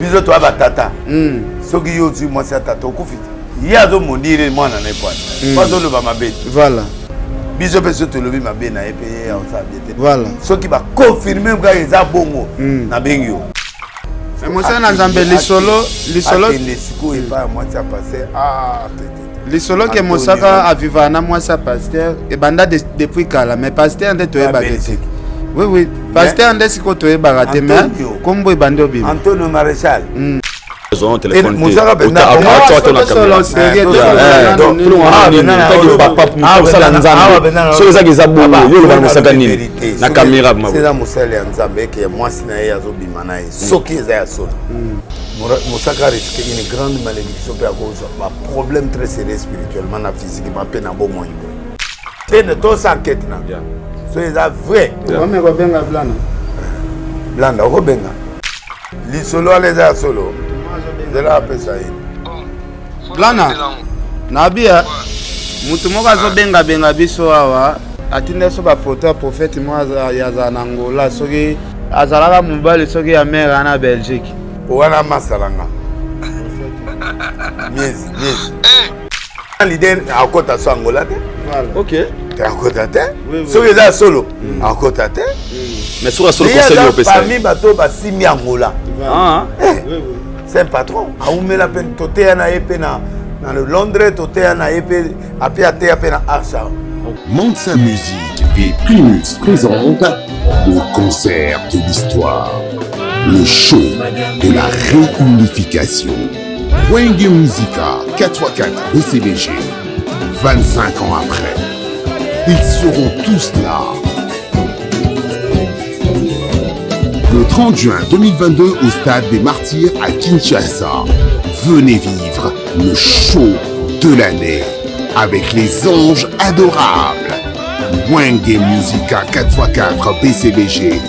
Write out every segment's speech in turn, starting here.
biso to batata soki yo tu moi ça tata okufita yazo mondire mwana na epwana bazo loba mabe voilà biso peso to lobi mabe na epe ya osabete voilà soki ba confirmer ka eza bongo na bengi yo emotion na nzambe lisolo les siko et pas moi ça passé lisolo ke mosaka aviva na moi ça pasteur et banda depuis kala mais pasteur nde to eba oui pasteur nde siko to eba raté mais kombo ebande obima Antonio Maréchal Ils téléphone. Moussaka risque une grande malédiction pour un problème très sérieux spirituellement, physiquement, peine à bon moyen. C'est de tout ça enquête. C'est vrai. Blanda, Robenga. Les solo les solo. C'est là après ça. Blana. Nabia. Mutu moko azobenga benga biso awa. Atinde so ba photo prophète moi ya za Angola soki azalaka mobali soki ya mère na Belgique. Wana masalanga. Miezi. Leader à côté de Angola. OK. À côté de. Soki za solo. À côté de. Mais sur la solo conseil au PC. Parmi bateau ba simi Angola. Ah. C'est un patron. A où met la peine toté na épée dans le Londres toté na épée à piaté à peine Archa. Mansa Musique et Primus présente le concert de l'histoire, le show de la réunification. Wenge Musica 4x4 BCBG, 25 ans après, ils seront tous là. Le 30 juin 2022 au Stade des Martyrs à Kinshasa. Venez vivre le show de l'année avec les anges adorables. Wenge Musica 4x4 BCBG.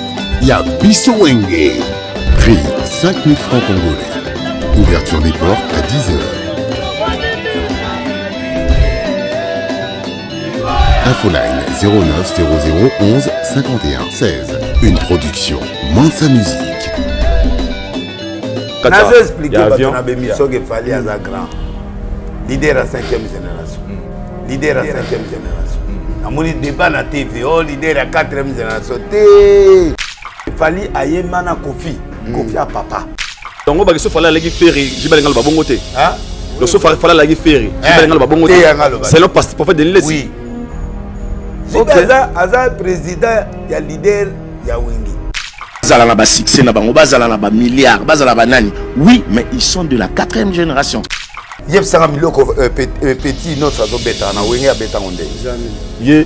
Y'a Bisso Wenge. Prix 5 000 francs congolais. Ouverture des portes à 10h. Infoline 09 00 11 51 16. Une production Mansa Musique. Nazo expliquer bato na bémission que fallait à grand. Leader à 5e génération. Leader à 5e génération. Namoni débat na TV, oh leader à 4e génération. Il fallait ayer mana Kofi. Kofi à papa. Donc ba so fallait aller faire jibalenga ba bongo te. Hein? Le so fallait aller faire jibalenga ba bongo te. C'est le prophète de l'Église. Oui. OK. Aza président ya leader ya Wenge. Bazala na succès na bango, bazala na ba milliards, bazala ba nani. Oui, mais ils sont de la 4e génération. Yep sanga miloko petit notre azo beta na Wenge abeta onde. Ye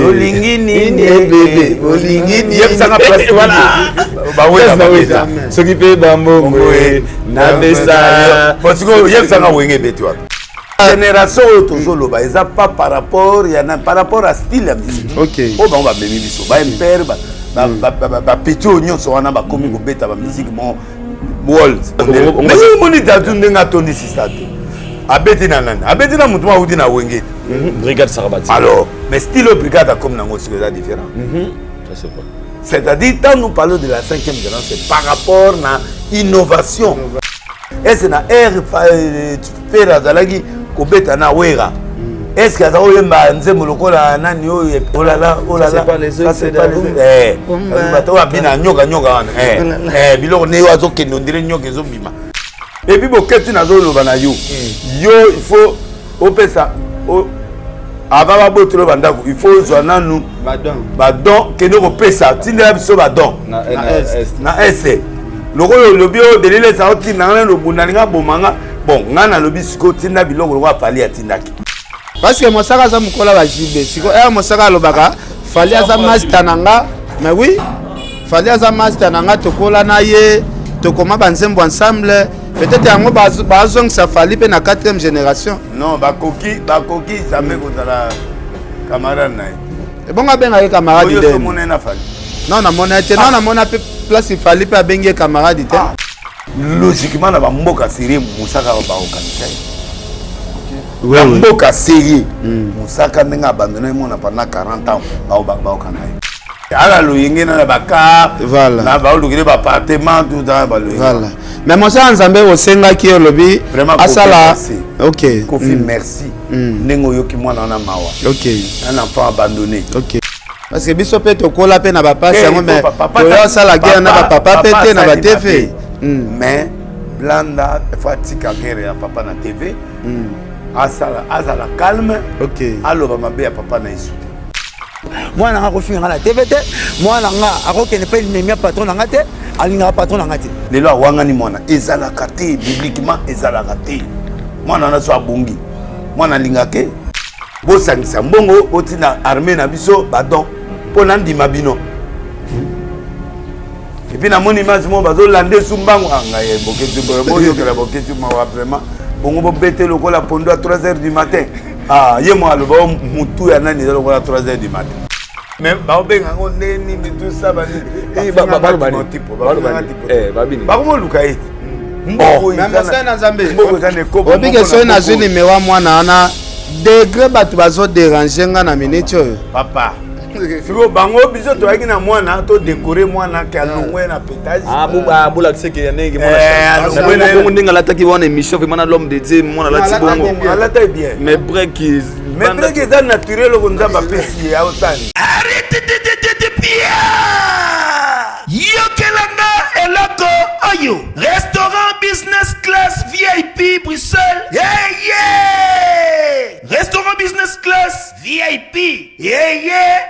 Olingi nini bébé, olingi nini. Yep sanga place voilà. Ba weza. Ce qui fait bambo na besa. Parce que yep sanga Wenge betwa. Génération toujours loba, ils pas par rapport, il y en a par rapport à style la musique. OK. Oh ba on va bemi biso, ba père ba petit oignon so wana ba komi ko beta ba musique mon world. Mais moni tatu ndenga tondi sistate. Abeti na nani? Abeti na mutu ma udi na Wenge. Brigade Sarabati. Alors, mais style brigade comme nango c'est différent. Ça c'est quoi? C'est-à-dire quand nous parlons de la 5e génération, c'est par rapport na innovation. Est-ce na air faire azalaki kobeta na wera? Est-ce que ça oyemba nzembo lokola nani oyo olala c'est pas les autres c'est bato abina nyoka wana biloko ne wazo kendo ndire nyoka ezobima et puis boketi nazo loba na yo il faut opesa avant botolo bandako il faut zwa nanu badon kendo kopesa tindela biso badon na ese lokolo lobi o delile sa oti na no bundalinga bomanga bon ngana lobi siko tinda biloko lokwa fali atindaki. Parce que mosaka za mukola ba jibe siko mosaka lobaka fali aza master nanga mais oui fali aza master nanga tokola na ye tokoma banzembo ensemble peut-être yango bazong sa fali pe na 4e génération non bakoki jamais kozala camarade na e bonga benga ye camarade de yo mona na fali non na mona te non na mona pe place fali pe benga camarade te logiquement na ba mboka sérieux musaka ba okanisa oui mboka sérieux musaka ndenga abandonné mona pendant 40 ans ba okanaye ala loyenge na bakar voilà na baolukile baappartement tout dans baloyenge voilà mais mosala nzambe osengaki olobi asala ok Kofi merci ndenge oyoki mwana wana mawa ok un enfant abandonné ok parce que biso pe tokola pe na bapasi yango mais oyo asala guerre na bapapa pe te na batv mais blanda faut atika guerre ya papa na tv azala calme ok aloba mabe ya papa na yesu mwana nga kofinga na tv te mwana nga akokende mpe memi ya patron na nga te alingaka patron na nga te lelo awangani mwana ezalaka te bibliquement ezalaka te mwana wana so abongi mwana alingake bosangisa mbongo botina armée na biso badon mpo na ndima bino epuis namoni image mo bazolande sumbango ngai boketi boyokela boketi mawa vraiment bongo bobete lokola pondo à 3h du matin ye mo aloba mutu ya nani eza lokola 3h du matin mais baobenga ngo neni tout ça bakomoluka ete obike soki nazwi nimero ya mwana wana degre bato bazoderange nga na minute oyo papa siko bango biso toyaki na mwana todekore mwana ke alongwe na pétage bolakiseke ya ndenge bongo ndenge alataki wana émission vraiment na l'homme de Dieu mwana alati bongo alata bien mais break eza naturel oko nzambe apesi ye aosani yokelanga eloko oyo restaurant business class VIP Bruxelles restaurant business class VIP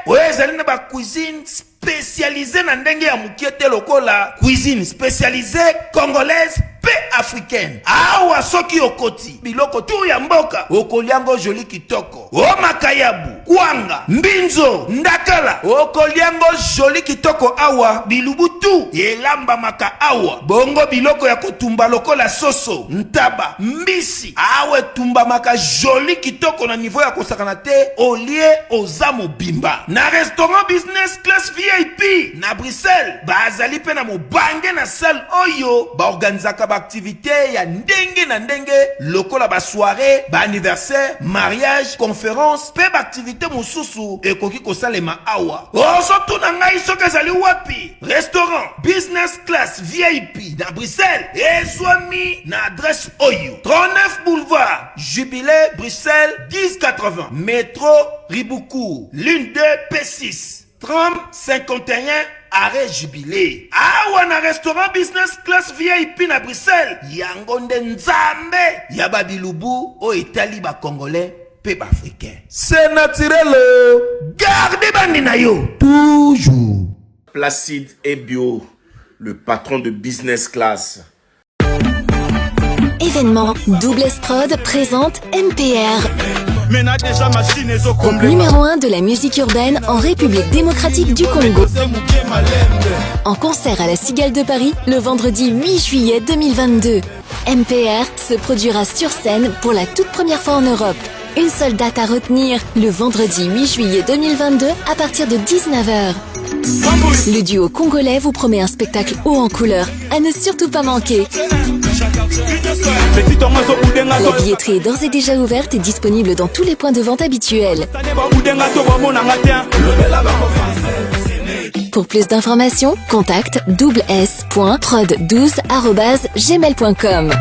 oyo ezali na cuisine spécialisée na ndenge ya mukie te lokola cuisine spécialisée congolaise pe africaine awa soki okoti biloko tu ya mboka okoliango joli kitoko o makayabu kwanga mbinzo ndakala okoliango joli kitoko awa bilubu tu elamba maka awa bongo biloko ya kotumba lokola soso ntaba mbisi awe tumba maka joli kitoko na niveau ya kosakana te olie oza mobimba na restaurant business class VIP na Bruxelles bazali pe na mobange na salle oyo baorganizaka baaktivité ya ndenge na ndenge lokola ba soirée ba anniversaire mariage conférence pe baaktivité mosusu ekoki kosalema awa ozotuna ngai soki ezali wapi restaurant business class VIP na Bruxelles ezwami na adresse oyo 39 boulevard Jubilé Bruxelles 1080 métro Riboucourt l'une 2 P6 3051 arrêt Jubilé awa na restaurant business class VIP na Bruxelles yango nde nzambe ya babilubu o etali ba congolais pe ba africain c'est naturel gardez bandi na yo toujours Placide et Bio le patron de business class. Événement Double Prod présente MPR. Numéro 1 de la musique urbaine en République démocratique du Congo. En concert à la Cigale de Paris le vendredi 8 juillet 2022. MPR se produira sur scène pour la toute première fois en Europe. Une seule date à retenir, le vendredi 8 juillet 2022 à partir de 19h. Le duo congolais vous promet un spectacle haut en couleur, à ne surtout pas manquer. La billetterie est d'ores et déjà ouverte et disponible dans tous les points de vente habituels. Pour plus d'informations, contacte s.prod12@gmail.com.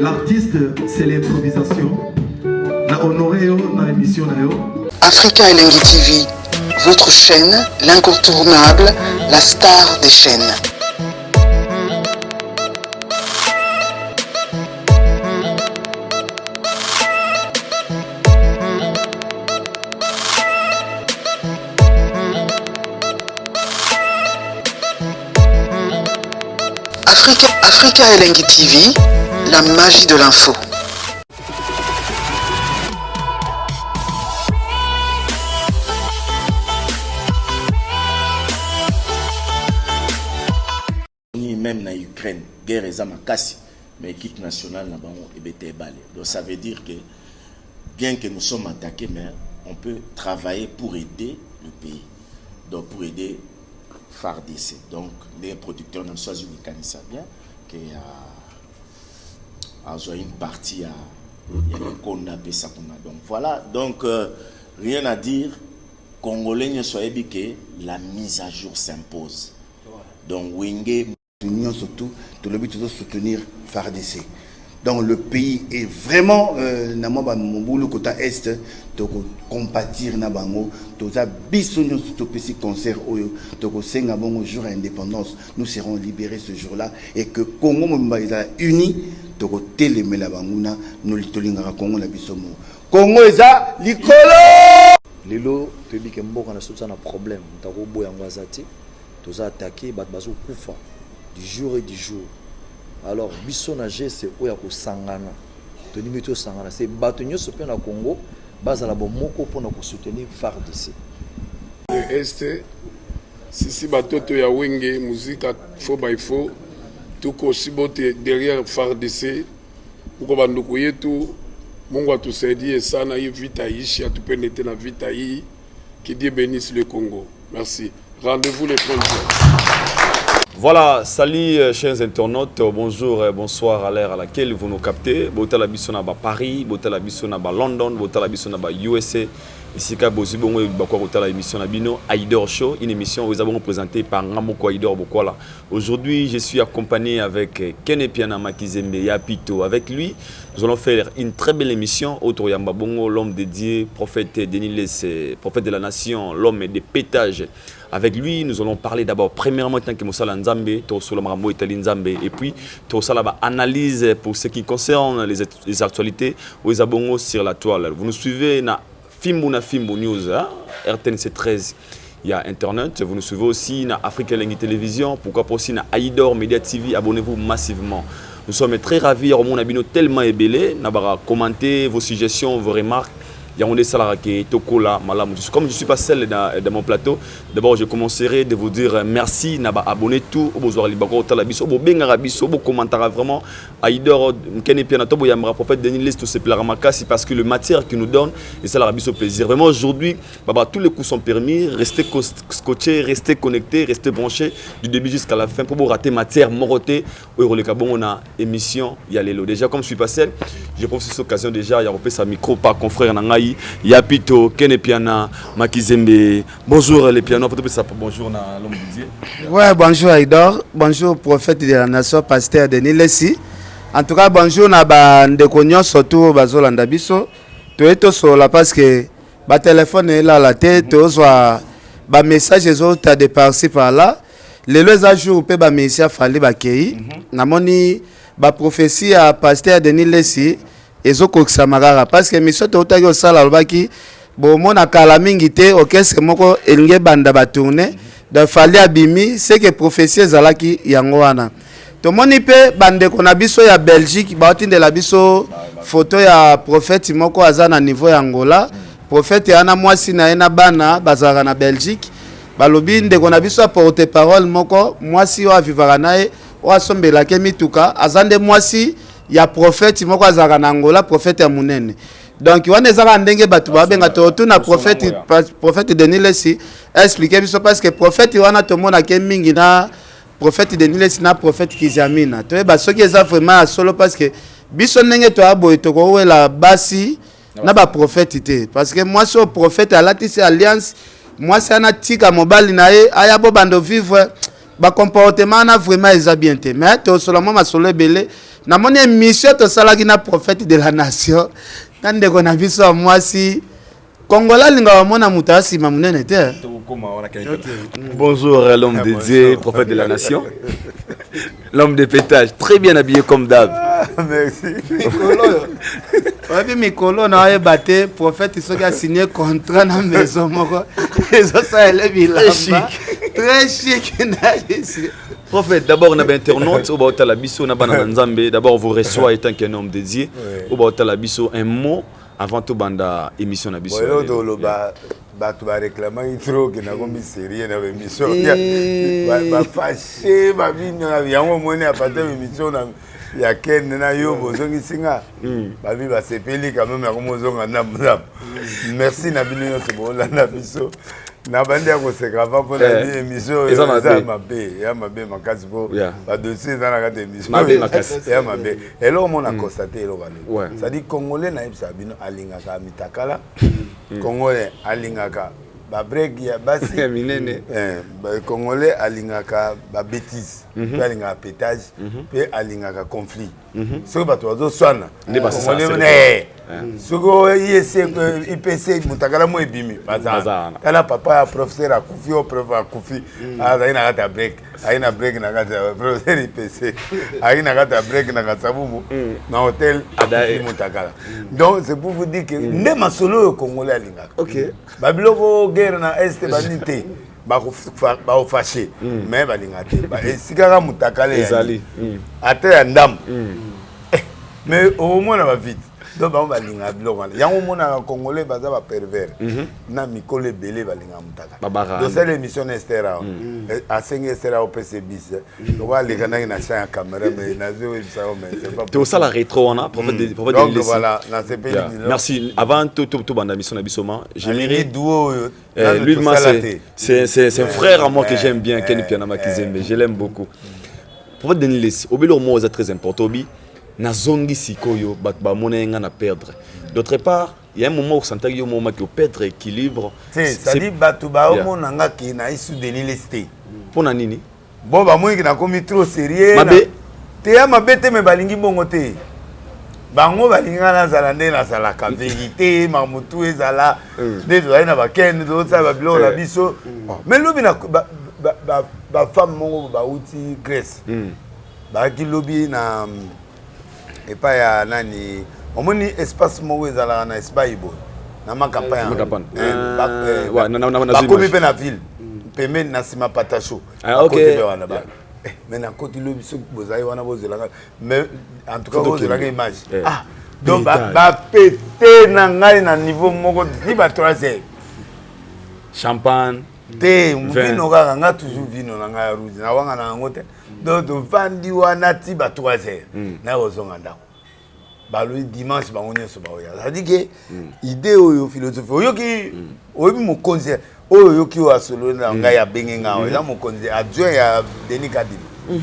L'artiste, c'est l'improvisation. La honoré dans l'émission. Africa Elengi TV, votre chaîne, l'incontournable, la star des chaînes. Africa Elengi TV, la magie de l'info. Même na Ukraine, guerre est makasi, mais l'équipe nationale n'a pas été balé. Donc ça veut dire que bien que nous sommes attaqués, mais on peut travailler pour aider le pays. Donc pour aider FARDC. Donc les producteurs n'ont pas eu ça bien, qu'il y a une partie qu'on a ça. Donc voilà, donc rien à dire. Congolais ne soyez que la mise à jour s'impose. Donc Wenge Union surtout, tout le but de soutenir FARDC. Donc le pays est vraiment le côté est de compatir na bango, de bisognon surtout petit concert de senga bongo jour d'indépendance, nous serons libérés ce jour-là et que Congo est uni de télémé la banguna nous litolinga Congo la bisomo. Congo eza likolo. Lelo te bi ke mboka na soutsa na problème, ntako boya ngwazati, toza attaquer bat bazo kufa. Du jour et du jour. Alors, bisonage c'est oya ko sangana. Toni mito sangana, c'est batonyo sope na Congo, base la bomoko pour nous soutenir FARDC. Este si batoto ya wenge musique faux by faux tout aussi boté derrière FARDC pour banduku yetu Mungu atusaidie sana hii vita ishi atupendete na vita hii qui Dieu bénisse le Congo. Merci. Rendez-vous le 30 juin. Voilà, salut chers internautes, bonjour et bonsoir à l'heure à laquelle vous nous captez. Botala Bissona ba Paris, Botala Bissona ba London, Botala Bissona ba USA. Ici ka Bozibongo bakwa Botala émission na bino Aïdor Show, une émission où nous avons présenté par Ngamoko Aïdor Bokola. Aujourd'hui, je suis accompagné avec Kene Piana Makizembe Yapito. Avec lui, nous allons faire une très belle émission autour de Yamba Bongo, l'homme dédié, prophète Denis Lesse, prophète de la nation, l'homme des pétages. Avec lui, nous allons parler d'abord, premièrement, tant que Moussala Nzambe, Tosolamarambo Itali Nzambe, et puis Tosalaba analyse pour ce qui concerne les actualités aux abonnés sur la toile. Vous nous suivez na Fimbo News, hein? RTNC 13. Il y a Internet, vous nous suivez aussi na Africa Elengi Télévision, pourquoi pas aussi na Aïdor Media TV, abonnez-vous massivement. Nous sommes très ravis, on a tellement ébélé, n'a commenté vos suggestions, vos remarques. Comme je ne suis pas seul dans mon plateau, d'abord je commencerai de vous dire merci, naba abonné tout, vraiment Aïdor Kene Piana Tobo Yamra prophète Denis Lesse tout ce plairamakasi parce que le matière qui nous donne et ça la rabiso plaisir. Vraiment aujourd'hui, tous les coups sont permis, restez scotchés, restez connectés, restez branchés du début jusqu'à la fin pour vous rater matière moroté au on a émission Yalelo. Déjà comme je suis pas seul, je profite de cette occasion déjà, il y a repris sa micro par confrère Nangaï. Yapito, Kene Piana, Makizembe. Bonjour les pianos, bonjour l'homme de Dieu. Ouais, bonjour Aïdor, bonjour prophète de la nation, pasteur Denis Lesse. En tout cas, bonjour na Ndekonyo surtout Bazolanda Biso. Tu es sur la parce que ba téléphone est là la tête, tu as ba message les autres de par-ci par-là. Les deux jours pe ba message fallait ba kei. Na moni ba prophétie à pasteur Denis Lesse. Ezokokisamakaka parce que mission totaki osala lobaki bomona kala mingi te orchestre moko elinge banda ba tourner de fali abimi c'est que prophétie ezalaki yango wana tomoni pe bande kona biso ya Belgique baotinde la biso photo ya prophète moko aza na niveau ya Angola prophète ana mwasi na ena bana bazaka na Belgique balobi ndeko na biso porte parole moko mwasi wa vivaka naye wa sombela ke mituka azande mwasi ya prophète moko azaka na Angola prophète ya munene donc wana ezaka ndenge batu babenga to na prophète Denis Lesse expliquer biso parce que prophète wana to mona ke mingi na prophète Denis Lesse na prophète Kizamina to ba soki eza vraiment solo parce que biso ndenge to aboy to ko wela basi na ba prophète te parce que moi so prophète alati se alliance moi c'est na tika mobali na ye aya bo bando vivre ba comportement na vraiment eza bien te mais to seulement ma solo belé na mon émission to salaki na prophète de la nation nande ko na biso mwasi Congola linga mona mutasi mamunene te. Bonjour l'homme de Dieu, prophète de la nation. L'homme de pétage, très bien habillé comme d'hab. Merci. Mikolo na ye baté prophète soki a signé contrat na maison moko. Ça ça est bilamba. Très chic na ici. Prophète, d'abord on a un internaute, au bas la biso na bana nzambe, d'abord vous reçoit étant qu'un homme dédié, au bas la biso un mot avant tout banda émission na biso. Tu vas réclamer trop que n'a pas sérieux dans l'émission. Va fâcher, va venir, il y a un moment à partir de l'émission, il y a quelqu'un qui a eu besoin de singa. Va vivre à Sepeli quand même, comme on a nam. Merci Nabino, c'est bon, la Nabiso. Nabandi a conseillé avant pour la émission. Il y a ma bé, ma casse pour la dossier dans la émission. Ma bé, ma casse. Il y a ma bé. Et là, on a constaté, ça dit Congolais naïf Sabino alingaka mitakala. Congolais alingaka ba break ya basi Congolais alingaka ba bêtise pe alingaka pétage pe alingaka conflit soki bato bazoswana Congolais soko yese IPC mutakala mo ebimi bazana tala papa ya professeur akufi o prof akufi azali na kata break aina break na kata professeur IPC aina kata break na kata sabubu na hôtel akufi mutakala. Donc c'est pour vous dire que ne masolo Congolais alingaka babiloko guerre na est banité ba fâché mais balingate ba esikaka mutakala ezali ate ndam mais au moins na ba vite. Donc on va linga biloko ya mona Congolais baza ba pervers na mikole belé balinga mutaka donc c'est l'émission Estera à 5 Estera au PCBis on va les gana na cha caméra mais na zo ça mais c'est pas tout ça la rétro on a prophète de donc voilà na ce pays merci avant tout banda mission na bisoma j'aimerais duo lui c'est un frère à moi que j'aime bien Ken Pianama Kizembe je l'aime beaucoup prophète de Nilis obelo mo c'est très important obi na zongi sikoyo bat ba monenga na perdre. D'autre part, il y a un moment où sentaki yo moment que perdre équilibre. C'est dit batu ba omonanga ki na isu de l'ilesté. Pona nini? Bon ba moi ki na komi trop sérieux. Mabe te ya mabete me balingi bongo te. Bango balinga na zalande na salaka vérité mamutu ezala des na ba ken do sa ba bilo la biso. Mais lobi na ba femme mongo ba uti Grèce. Ba ki lobi na et pas ya nani omoni espace mo ezala na espace ibo na makapaya na komi pe na ville peme na sima patacho côté be wana ba mais na côté lobi so bozai wana bozela mais en tout cas bozela ka image donc ba pété na ngai na niveau moko di ba 3h champagne te vino ka nga toujours vino na ngai rouge na wanga na ngote donc vandi wana ti ba 3h na ozonga ndako balo dimanche bango nyoso baoya ça dit que idée oyo philosophie oyo ki oyo mo konzi oyo ki o asolo na ngai ya bengenga oyo mo konzi adjoint ya Denis Kadili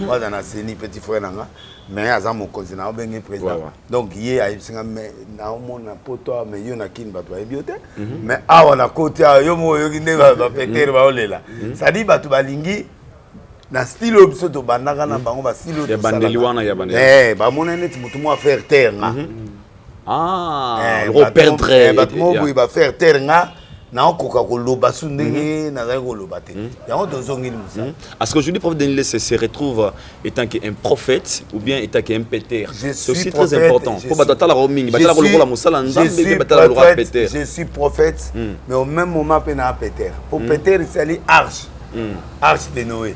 waza na seni petit frère nanga mais aza mo konzi na bengi président donc yé a singa mais na mona poto mais yo na kin bato ba biote mais awa na côté yo mo yo ki ndeba ba peter ba olela ça dit bato balingi na style obso to bandaka na bango ba style ya bandeli wana ya bandeli ba mona net mutu mo faire terre nga ro perdre ba mo boy ba faire terre nga na okoka ko loba sundenge na za ko loba te ya on dozongeli musa est-ce que aujourd'hui prophète Denilé se retrouve étant qu'un prophète ou bien étant qu'un péter c'est aussi très important pour batata la roaming batala ko lokola musala nzambe batala lo péter je suis prophète mais au même moment pe na péter pour péter c'est ali arche arche de Noé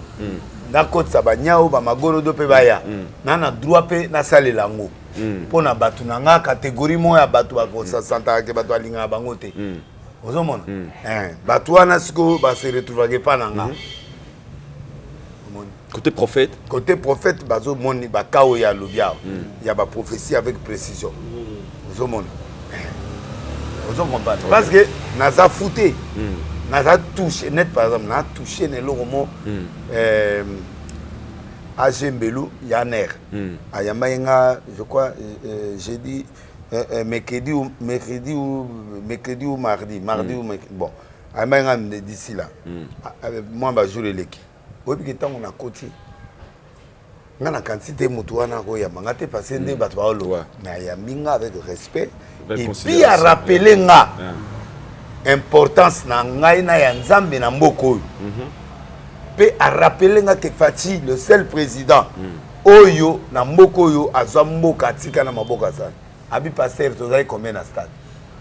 na côte sabanyao ba magoro do pe baya na droit pe na salela ngo pona batu na nga catégorie mo ya batu ba ko santa ke batu alinga bango te ozomona batu wana siko ba se retrouver pa na nga côté prophète bazo moni ba kao ya lobia ya ba prophétie avec précision ozomona comprendre parce que naza fouté naza touché net par exemple na touché ne logomo Ajembelu Yaner ayamayenga je crois j'ai dit mercredi ou mardi ou bon ayamayenga d'ici là moi ba jour l'équipe obi que tant on a côté ngana quantité mutu wana ko ya mangate passer nde bato ba lo mais ya minga avec respect et puis à rappeler nga importance na ngai na ya nzambe na mboko pe a rappeler nga que Fati le seul président oyo na mboko oyo azwa mboka tika na maboka sana abi passer tozai combien na stade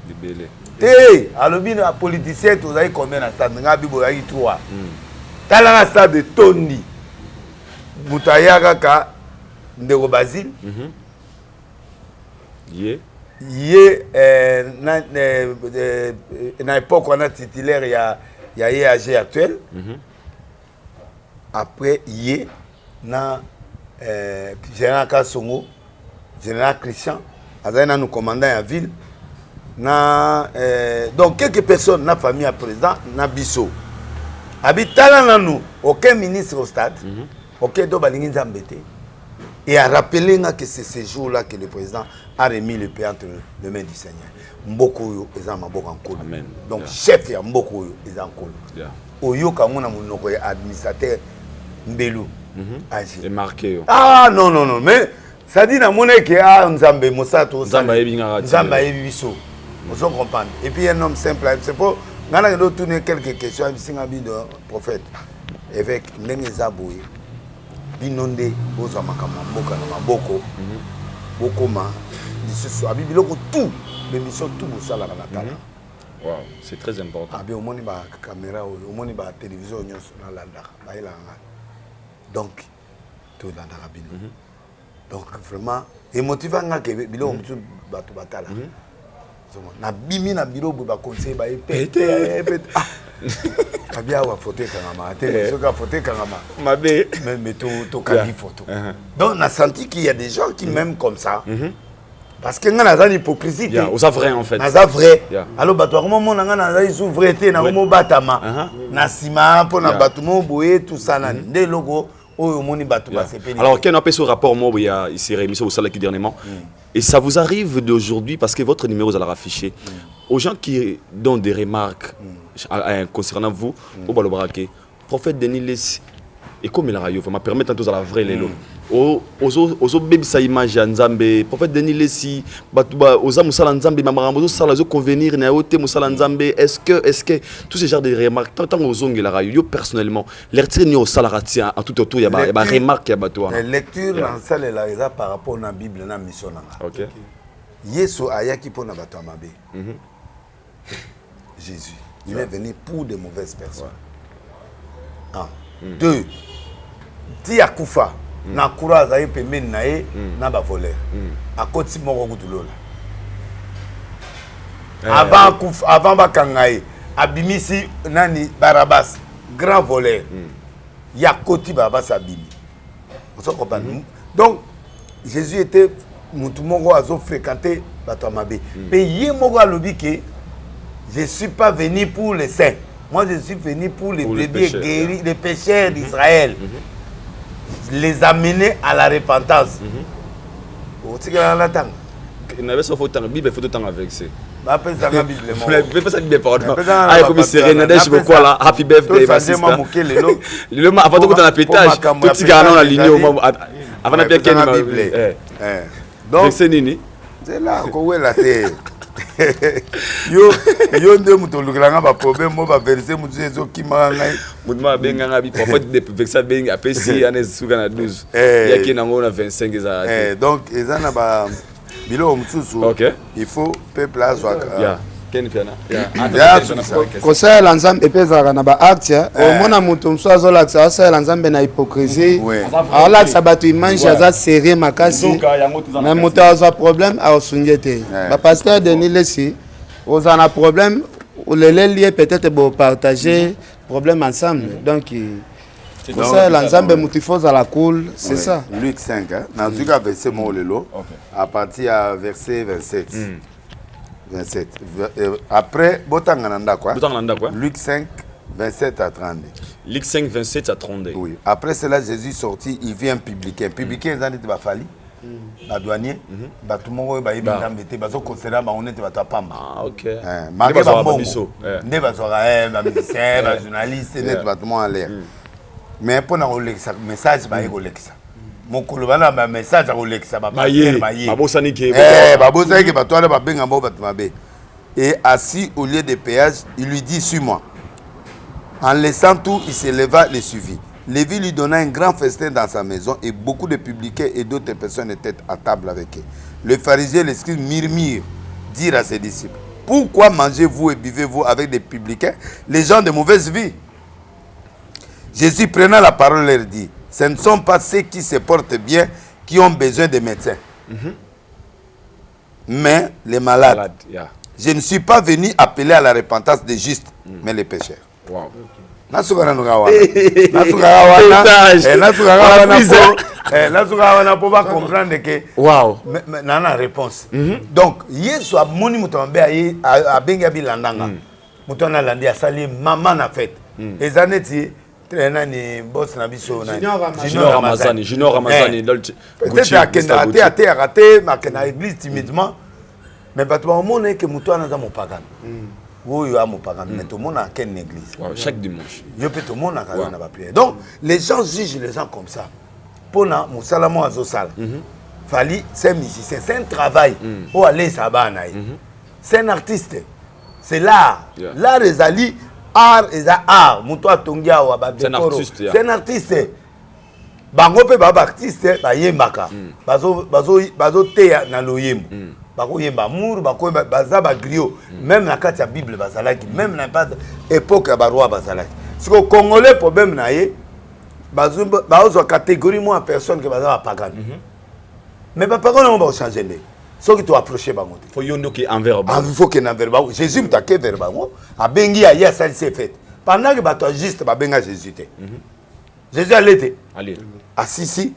libele te alobi na politicien tozai combien na stade nga bi boyaki 3 tala na stade de Tondi Moutaya kaka ndeko Basile. Yé na époque on a titulaire il y a EAG actuel. Après yé na général Kassongo, général Christian, azana nous commandant à ville. Na donc quelques personnes na famille à président na biso. Habitala na nous aucun ministre au stade. OK do balingi nzambete. Et a rappelé que c'est ce jour-là que le président a remis le pays entre les mains du Seigneur. Mboko est en Kolo. Donc, chef ya Mboko est en Kolo. Oyo Kamona Mounoko est administrateur Mbelu. C'est marqué. Ah non, non, non. Mais ça dit dans mon que Nzambe Mosato. Nzambe Ebiso. Vous comprenez. Et puis un homme simple. C'est pour. Nous avons tourné quelques questions. Il prophète. Évêque Nengezaboué. Binonde boza makama mboka na maboko bokoma lisusu abi biloko tout l'émission tout bosala na tala. Wow, c'est très important. Abi omoni ba caméra omoni ba télévision nyonso na landa ba ilanga. Donc to landa bino. Donc vraiment émotivant que biloko mutu bato batala. Na bimi na biro ba conseil ba epete. Abia wa photo kangama télé soka photo kangama mabe mais to kangi photo. Donc on a senti qu'il y a des gens qui m'aiment comme ça. Parce que nga na hypocrisie. Osa vrai en fait. Na vrai. Alors bato comment mon nga na souveraineté na mo batama. Na sima po na bato mo boye tout ça na des logos. Alors, quel est ce rapport moi il y a ici remis au salaire qui dernièrement et ça vous arrive d'aujourd'hui parce que votre numéro vous allez afficher aux gens qui donnent des remarques concernant vous au balobraké prophète Denis Lessi et comme il a rayon va permettre tous à la vraie lélo aux baby sa image ya Nzambe prophète Denis Lessi batuba aux musala Nzambe mamarambo sala zo convenir na ote musala Nzambe est-ce que tous ces genres de remarques tant aux ongles la rayon personnellement les retirer ni au salarati en tout autour il y a remarque ya bato la lecture dans salle la par rapport na Bible na mission na OK Yesu ayaki pona bato amabe Jésus il est venu pour de mauvaises personnes. 1 2 ti akufa na courage aye pembeni na ye na ba voleur akoti moko kutulola avant bakanga ye abimisi nani Barabas grand voleur ya koti Barabas abimi vous comprenez. Donc Jésus était mutu moko azo fréquenter bato mabe mais ye moko alobi ke je suis pas venu pour les saints. Moi, je suis venu pour les brebis guéris, les pécheurs d'Israël. Les amener à la repentance. Il n'avait pas photo Bible, photo temps avec ça. Appelle ça la Bible. Mais pas ça Bible pardon. Ah comme c'est Nadège quoi là, happy birthday Baptista. Le avant de monter à pétage, tout petit gars dans la ligne avant de bien la Bible. Donc c'est nini. C'est là où est la terre. yo nde muto lukelanga ba problème mo ba verser mutu ezo kimanga mutuma benga ngabi prophète de vexa benga apesi ane suka na 12 yaki na ngona 25 za donc ezana ba bilo mutusu il faut peuple azwa ken piana conseil la nzambe epezaka na ba acte omona mutu mswazo la ça la nzambe na hypocrisie ala ça batu image za sérieux makasi na mutu azwa problème a osungete ba pasteur Denis Lessi oza na problème ou les lier peut-être pour partager problème ensemble donc conseil la nzambe mutu faut à la cool c'est ça Luc 5 na zuka verset mo lelo à partir à verset 27 27. Après, Luc 5, 27 à 32. Luc 5, 27 à 32. Oui. Après cela, Jésus sortit, il vient publicain. Publicain, ils ont dit que Fali, la douanier, tout le monde va y aller, parce qu'on considère qu'on est pamba. Ah, ok. Malgré la bongo, ne va pas musicien, journaliste, ne va tout le monde en l'air. Mais pour nous, le message, va y aller. Mon colobana ba message à Oleksa ba babosanike babosanike ba toile ba benga mo ba mabe et assis au lieu de péage il lui dit suis-moi. En laissant tout il se leva le suivit. Lévi lui donna un grand festin dans sa maison et beaucoup de publicains et d'autres personnes étaient à table avec eux. Le pharisien et les scribes murmurent dire à ses disciples pourquoi mangez-vous et buvez-vous avec des publicains les gens de mauvaise vie. Jésus prenant la parole leur dit Ce ne sont pas ceux qui se portent bien qui ont besoin de médecins. Mais les malades. Je ne suis pas venu appeler à la repentance des justes, mais les pécheurs. Wow. Pour comprendre que wow. Nana réponse. Donc, Yesu a moni mutombe a bengabi landanga. Mutona landi a sali maman na fête. Les années ni boss na biso na Junior Ramazani peut-être a raté ma église timidement mais pas tout le monde que mutona za mopagan. Oui, à mon parent, mais tout le monde a quelle église. Chaque dimanche. Je peux tout le monde a prière. Donc, les gens jugent les gens comme ça. Pour nous, Moussalamo Azosal. Fali, c'est un musicien, c'est un travail. Pour aller Sabanaï. C'est un artiste. C'est l'art. L'art est ali, art est art. Moutoua Tongia ou Ababekoro. C'est un artiste. Bango pe baba artiste, ba yembaka. Bazo te na loyembo. Bakoyemba amour, baza ba griot. Même na kati ya Bible bazalaki, même na pas époque ya baroi bazalaki. Ce que congolais problème na ye, bazo catégorie moi personne que baza pagan. Mais pas pagan on va changer les. Ce qui tu approcher bango. Faut yondo ki envers bango. Il faut que envers bango. Jésus m'take vers bango. A bengi ya ça s'est fait. Pendant que bato juste ba benga Jésus té. Jésus allait. Allez. Ah si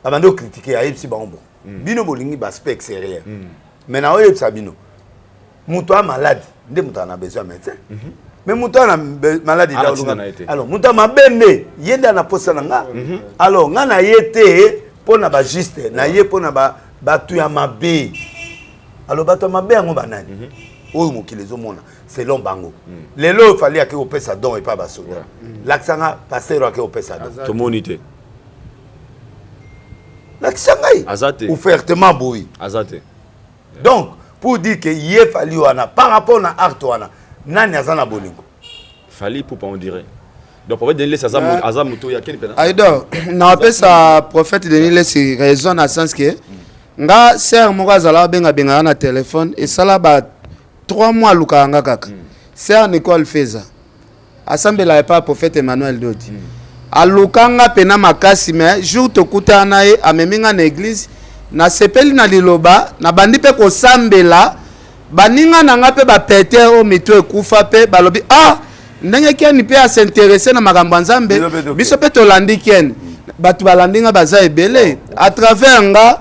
abando critiquer a yepsi bango. Bino bolingi ba spec sérieux. Maintenant, on est Sabino. Moutoua malade, ndé moutoua na besoin médecin. Mais moutoua na maladie alors moutoua ma bende, yenda na posa nga. Alors nga na yete pour na ba juste, na yé pour na ba tu ya mabe. Alors ba tu mabe ngo banani. Oyo mokili zo mona selon bango. Lelo fallait que opesa don et pas ba soda. L'accent passer que opesa don. To monité. L'accent ngai. Azate. Ouvertement boui. Azate. Donc, pour dire que yé fali wana par rapport à art wana, nani azana bolingo. Fali pour pas on dirait. Donc pour donner les azamuto ya quel pénal. Aido, na appelle ça prophète Denis les raison à sens que nga sœur moko azala benga na téléphone et ça là ba 3 mois luka nga kaka. Sœur Nicole Feza. Assemblée pas prophète Emmanuel Dodi. Alukanga pena makasi mais jour to kutana e ameminga na église na sepeli na liloba na bandi pe ko sambela baninga na nga pe ba péter o mito ekufa pe balobi ndenge kiani pe a s'intéresser na makambo nzambe biso pe to landi kiani batu balandinga baza ebele à travers nga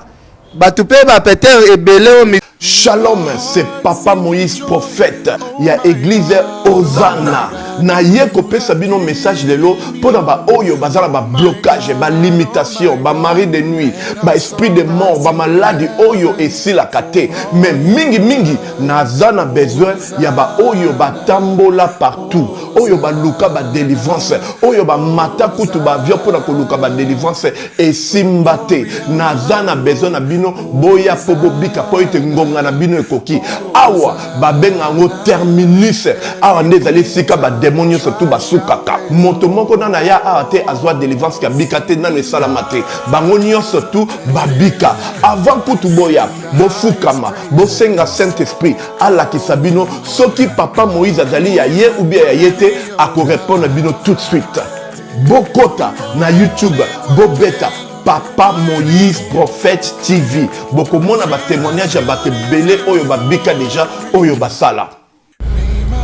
batu pe ba péter ebele o mito. Shalom, c'est Papa Moïse prophète. Il y a église Hosanna. Na yeko pesa bino message de l'eau pour ba oyo bazala ba blocage, ba limitation, ba mari de nuit, ba esprit de mort, ba maladie oyo et si la kate. Mais mingi nazana besoin ya ba oyo ba tambola partout. Oyo ba luka ba délivrance, oyo ba mata kutu ba vio pour na luka ba délivrance et simbate. Nazana besoin na bino boya pobo bika po ite ngonga na bino ekoki. Awa ba benga ngo terminus. Awa ndezali sika ba démonio surtout basukaka moto moko na ya ate azwa délivrance ka bikate na le salamate bangonio surtout babika avant kutu boya bo fukama bo senga Saint Esprit ala kisabino soki Papa Moïse azali ya ye ou bien ya yete ako répondre bino tout de suite bokota na YouTube bo beta Papa Moïse prophète TV boko mona ba témoignage ya ba belé oyo babika déjà oyo basala.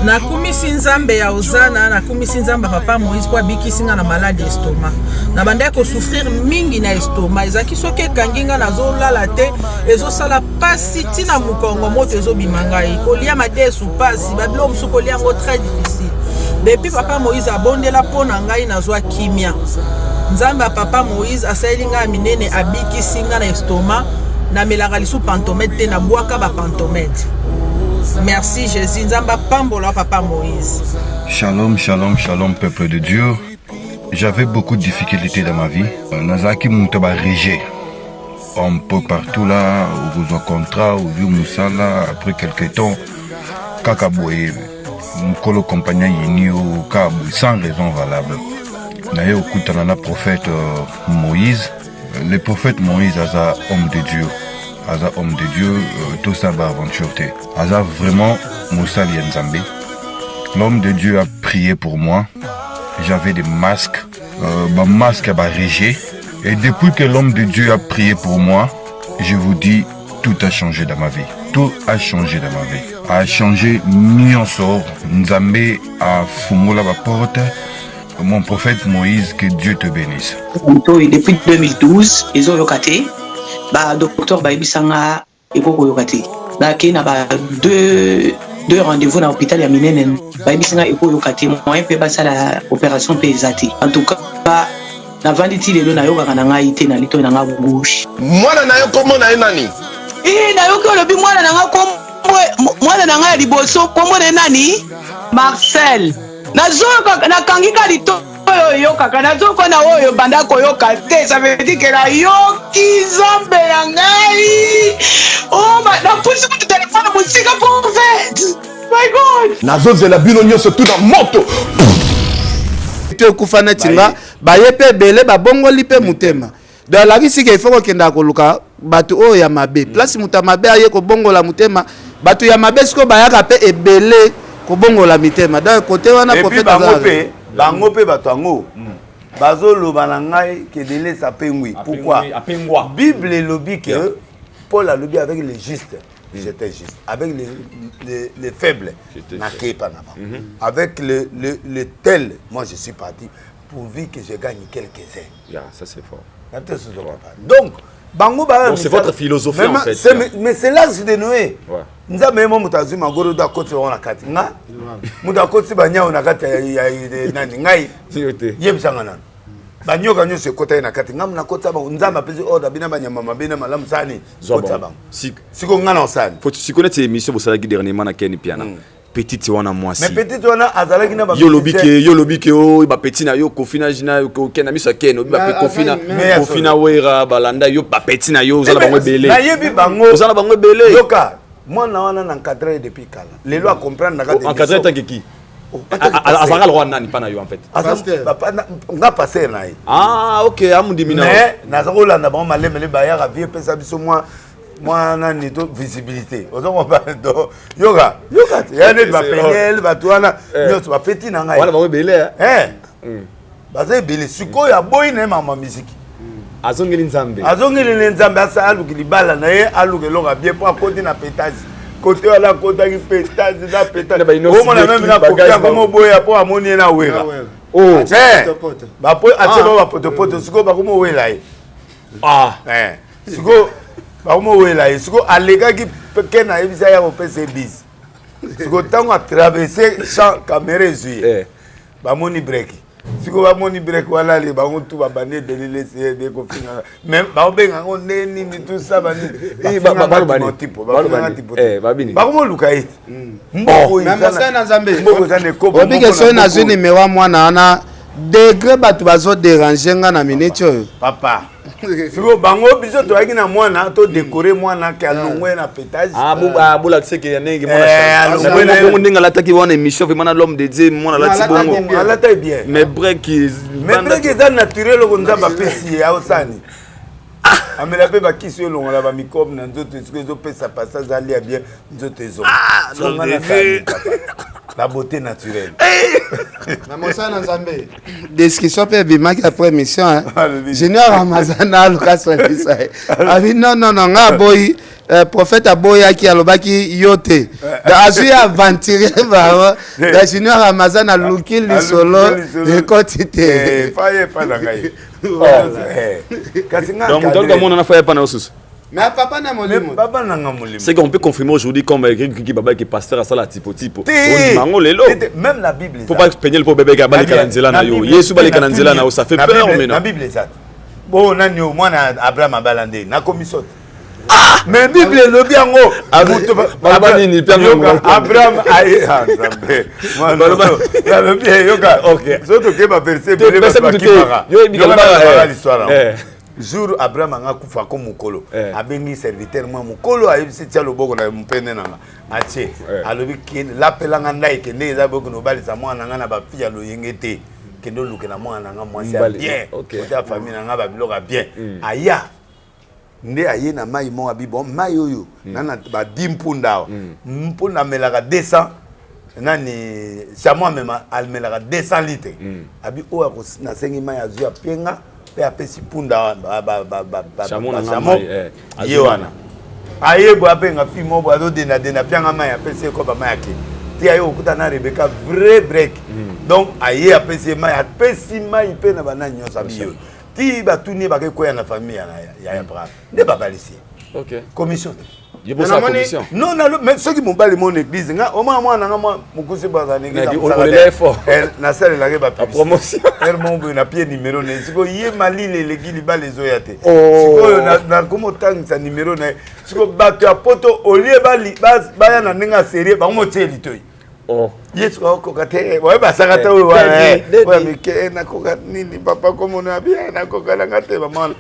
Nakumisi nzambe ya Hosanna, nakumisi nzambe Papa Moïse kwa bikisinga na malade estomac. Na banda ko souffrir mingi na estomac. Ezaki soke kanginga na zolala te, ezo sala pasi tina mukongo moto ezo bimangai. Kolia madesu pasi, babilo musuko lia ngo très difficile. Depuis Papa Moïse abondela pona ngai na zwa kimia. Nzambe Papa Moïse asalinga minene abikisinga na estomac, na melaka lisu pantomètre te na bwaka ba pantomètre. Merci Jésus, Nzamba Pambola Papa Moïse. Shalom, shalom, shalom peuple de Dieu. J'avais beaucoup de difficultés dans ma vie. Nazaki Moutaba Régé. Un peu partout là, où vous avez contrat, où vous Moussala, après quelques temps, Kakaboué, Mkolo compagnon Yinio, Kabou, sans raison valable. Naye Okutanana prophète Moïse. Le prophète Moïse est un homme de Dieu. Aza homme de Dieu, tout ça va aventure. Aza vraiment Moussa Lienzambe. L'homme de Dieu a prié pour moi. J'avais des masques. Ma masque a régé. Et depuis que l'homme de Dieu a prié pour moi, je vous dis, tout a changé dans ma vie. Tout a changé dans ma vie. A changé Nyonso, Nzambe a fumé la porte. Mon prophète Moïse, que Dieu te bénisse. Depuis 2012, ils ont yokaté. Docteur Baibisanga et Koko yokaté. Il y a deux rendez-vous dans l'hôpital à Minenen. Baibisanga et Koko yokaté. Moi, je peux passer à l'opération PSAT. En tout cas, na vanditi lelo na yoka kananga ite na lito na ngabushi. Mwana na yo komo na nani? Na yo ko lobi mwana na nga mwana na nga liboso komo na nani? Marcel. Nazoka na kangika lito yo kaka nazoko na oyo banda koyoka te, ça veut dire que la yoki zombe na ngai. Oh na pusi ku téléphone musika pour fait. My God. Nazozela bino nyonso tout na moto. Te kufana tinga ba yepe belé ba bongoli pe mutema. Dans la risque il faut que kenda koluka batu o ya mabe. Place mutamabe aye ko bongola mutema, batu ya mabe siko ba yaka pe ebele ko bongola mitema. Dans côté wana prophète Azar. Bango pe batu ango. Bazo lobana ngai ke délai sa pengui. Pourquoi? Bible lobi que Paul a lobi avec les justes. J'étais juste. Avec les faibles, avec les tels, moi je suis parti pourvu que je gagne quelques-uns. Yeah, ça c'est fort. Donc, Bango c'est votre philosophie en fait. Mais c'est l'âge de Noé. Nous avons même mutazu magoro da côté on a kati. Nga, mutakoti banya on a kati ya nani ngai. Yebsangana. Banyo ganyo se kota na kati ngam na kota ba nzamba pezi order bina banyama mabina malamu sani kota ba siko ngana osani faut tu connais tes émissions pour ça qui dernièrement na Ken Piana petite wana moi si mais petite wana azalaki na ba yo lobby ke o ba petit na yo kofina jina yo Ken ami so Ken obi ba kofina wera balanda yo ba petit na yo zala bango belé na yebi bango zala bango belé yoka moi na wana na encadrer depuis kala lelo a comprendre na kati encadrer tant que qui Azara le roi nani pas na yo en fait. Nga passer na yi. Ah OK, amundi mina. Mais na zakola na ba malemele ba ya vie pesa biso moi nani to visibilité. Ozo ba do yoga ya ne ba penel ba tuana nyoto ba petit na ngai. Wala ba belé ba ze belé siko ya boy na mama musique. Azongeli nzambe asa aluki libala na ye aluki longa bien pour côté na pétage. Côté à la côté qui pétage na pétage. Comment on a même na copier comme boya pour amoni na wera. Oh. Ba po atelo ba poto siko ba como wela yi. Ah. Siko ba como wela yi. Siko alega ki pekena ebisa ya opese bis. Siko tango a traverser champ caméra zui. Ba moni break. Siko ba moni break wala le ba ntu ba bane delile se de ko fina. Même ba benga ngo neni ni tout ça bani. Ba tipo. Babini. Ba como luka yi. Mboko na Nzambe. Mboko za ne ko. Obi ke so na zone numéro mwana na degré batu bazo déranger nga na minute oyo. Papa. Siko bango biso to yaki na mwana to décorer mwana ka longwe na pétage. Bola tseke ya nengi mwana. Bongo ndinga lataki wana émission vraiment l'homme de Dieu mwana lati bongo. Ala ta bien. Mais break est naturel ko nzamba pesi ya osani. Amela pe ba kisi yo longa la ba mikob na nzoto ezo pesa passage ali ya bien nzoto ezo. La beauté naturelle. Namosana Nzambe. Discussion pe bimaki après émission hein. Junior Ramazana Lucas Walisa. Abi non nga boy prophète aboya ki alobaki yote. Da azu ya aventurer ba da Junior Ramazana luki li solo de quotité. Faye pa na ngai. Donc donc mon na faye pa na osus. Mais papa n'a mon limon. Papa n'a mon limon. C'est qu'on peut confirmer aujourd'hui comme Kiki Baba qui est pasteur à ça la typo. Même la Bible. Faut pas peigner le bébé Gaba les Kananzela na yo. Yesu ba les Kananzela na yo, ça fait peur maintenant. La Bible est ça. Bon nani yo moi na Abraham abalande na commission. Mais Bible le bien ngo. Abraham aïe Nzambe. Moi le bien yoka. OK. Surtout que ba verset l'histoire. Jour Abraham anga kufa ko mukolo abengi serviteur moi mukolo ayebisi tia loboko na mpene nanga atie alobi ki lapelanga ndai kende eza boko no balisa mwana nanga na ba fia lo yengete kendo luke na mwana nanga mwasi bien côté famille nanga ba biloka bien aya nde aye na mai mo abibo mai oyo nana ba dimpunda mpunda melaka 200 nani chamois même almelaka 200 litres abi o na sengi mai azu ya penga pe apesi punda chamo ye wana aye bo apenga fi mo bo azo dena pianga mai apesi ko ba mai ake ti ayo okuta na Rebecca vrai break donc aye apesi mai pe na bana nyosa biyo ti batuni ba ke koya na famille ya Abraham ne ba balisi OK commission non, mais ceux qui m'ont pas mon église, au moins moi, mon c'est pas l'église. Na salle la reba promotion. Mon na pied numéro ne. Siko yé mali l'église ba les oyate. Siko na comment tang sa numéro ne. Siko bato a poto au lieu ba ya na ninga série ba mo tie litoi. Oh. Yes ko kokate. Ouais ba sakata wa. Ouais mais que na kokate ni papa comme on a bien na kokala ngate ba mal.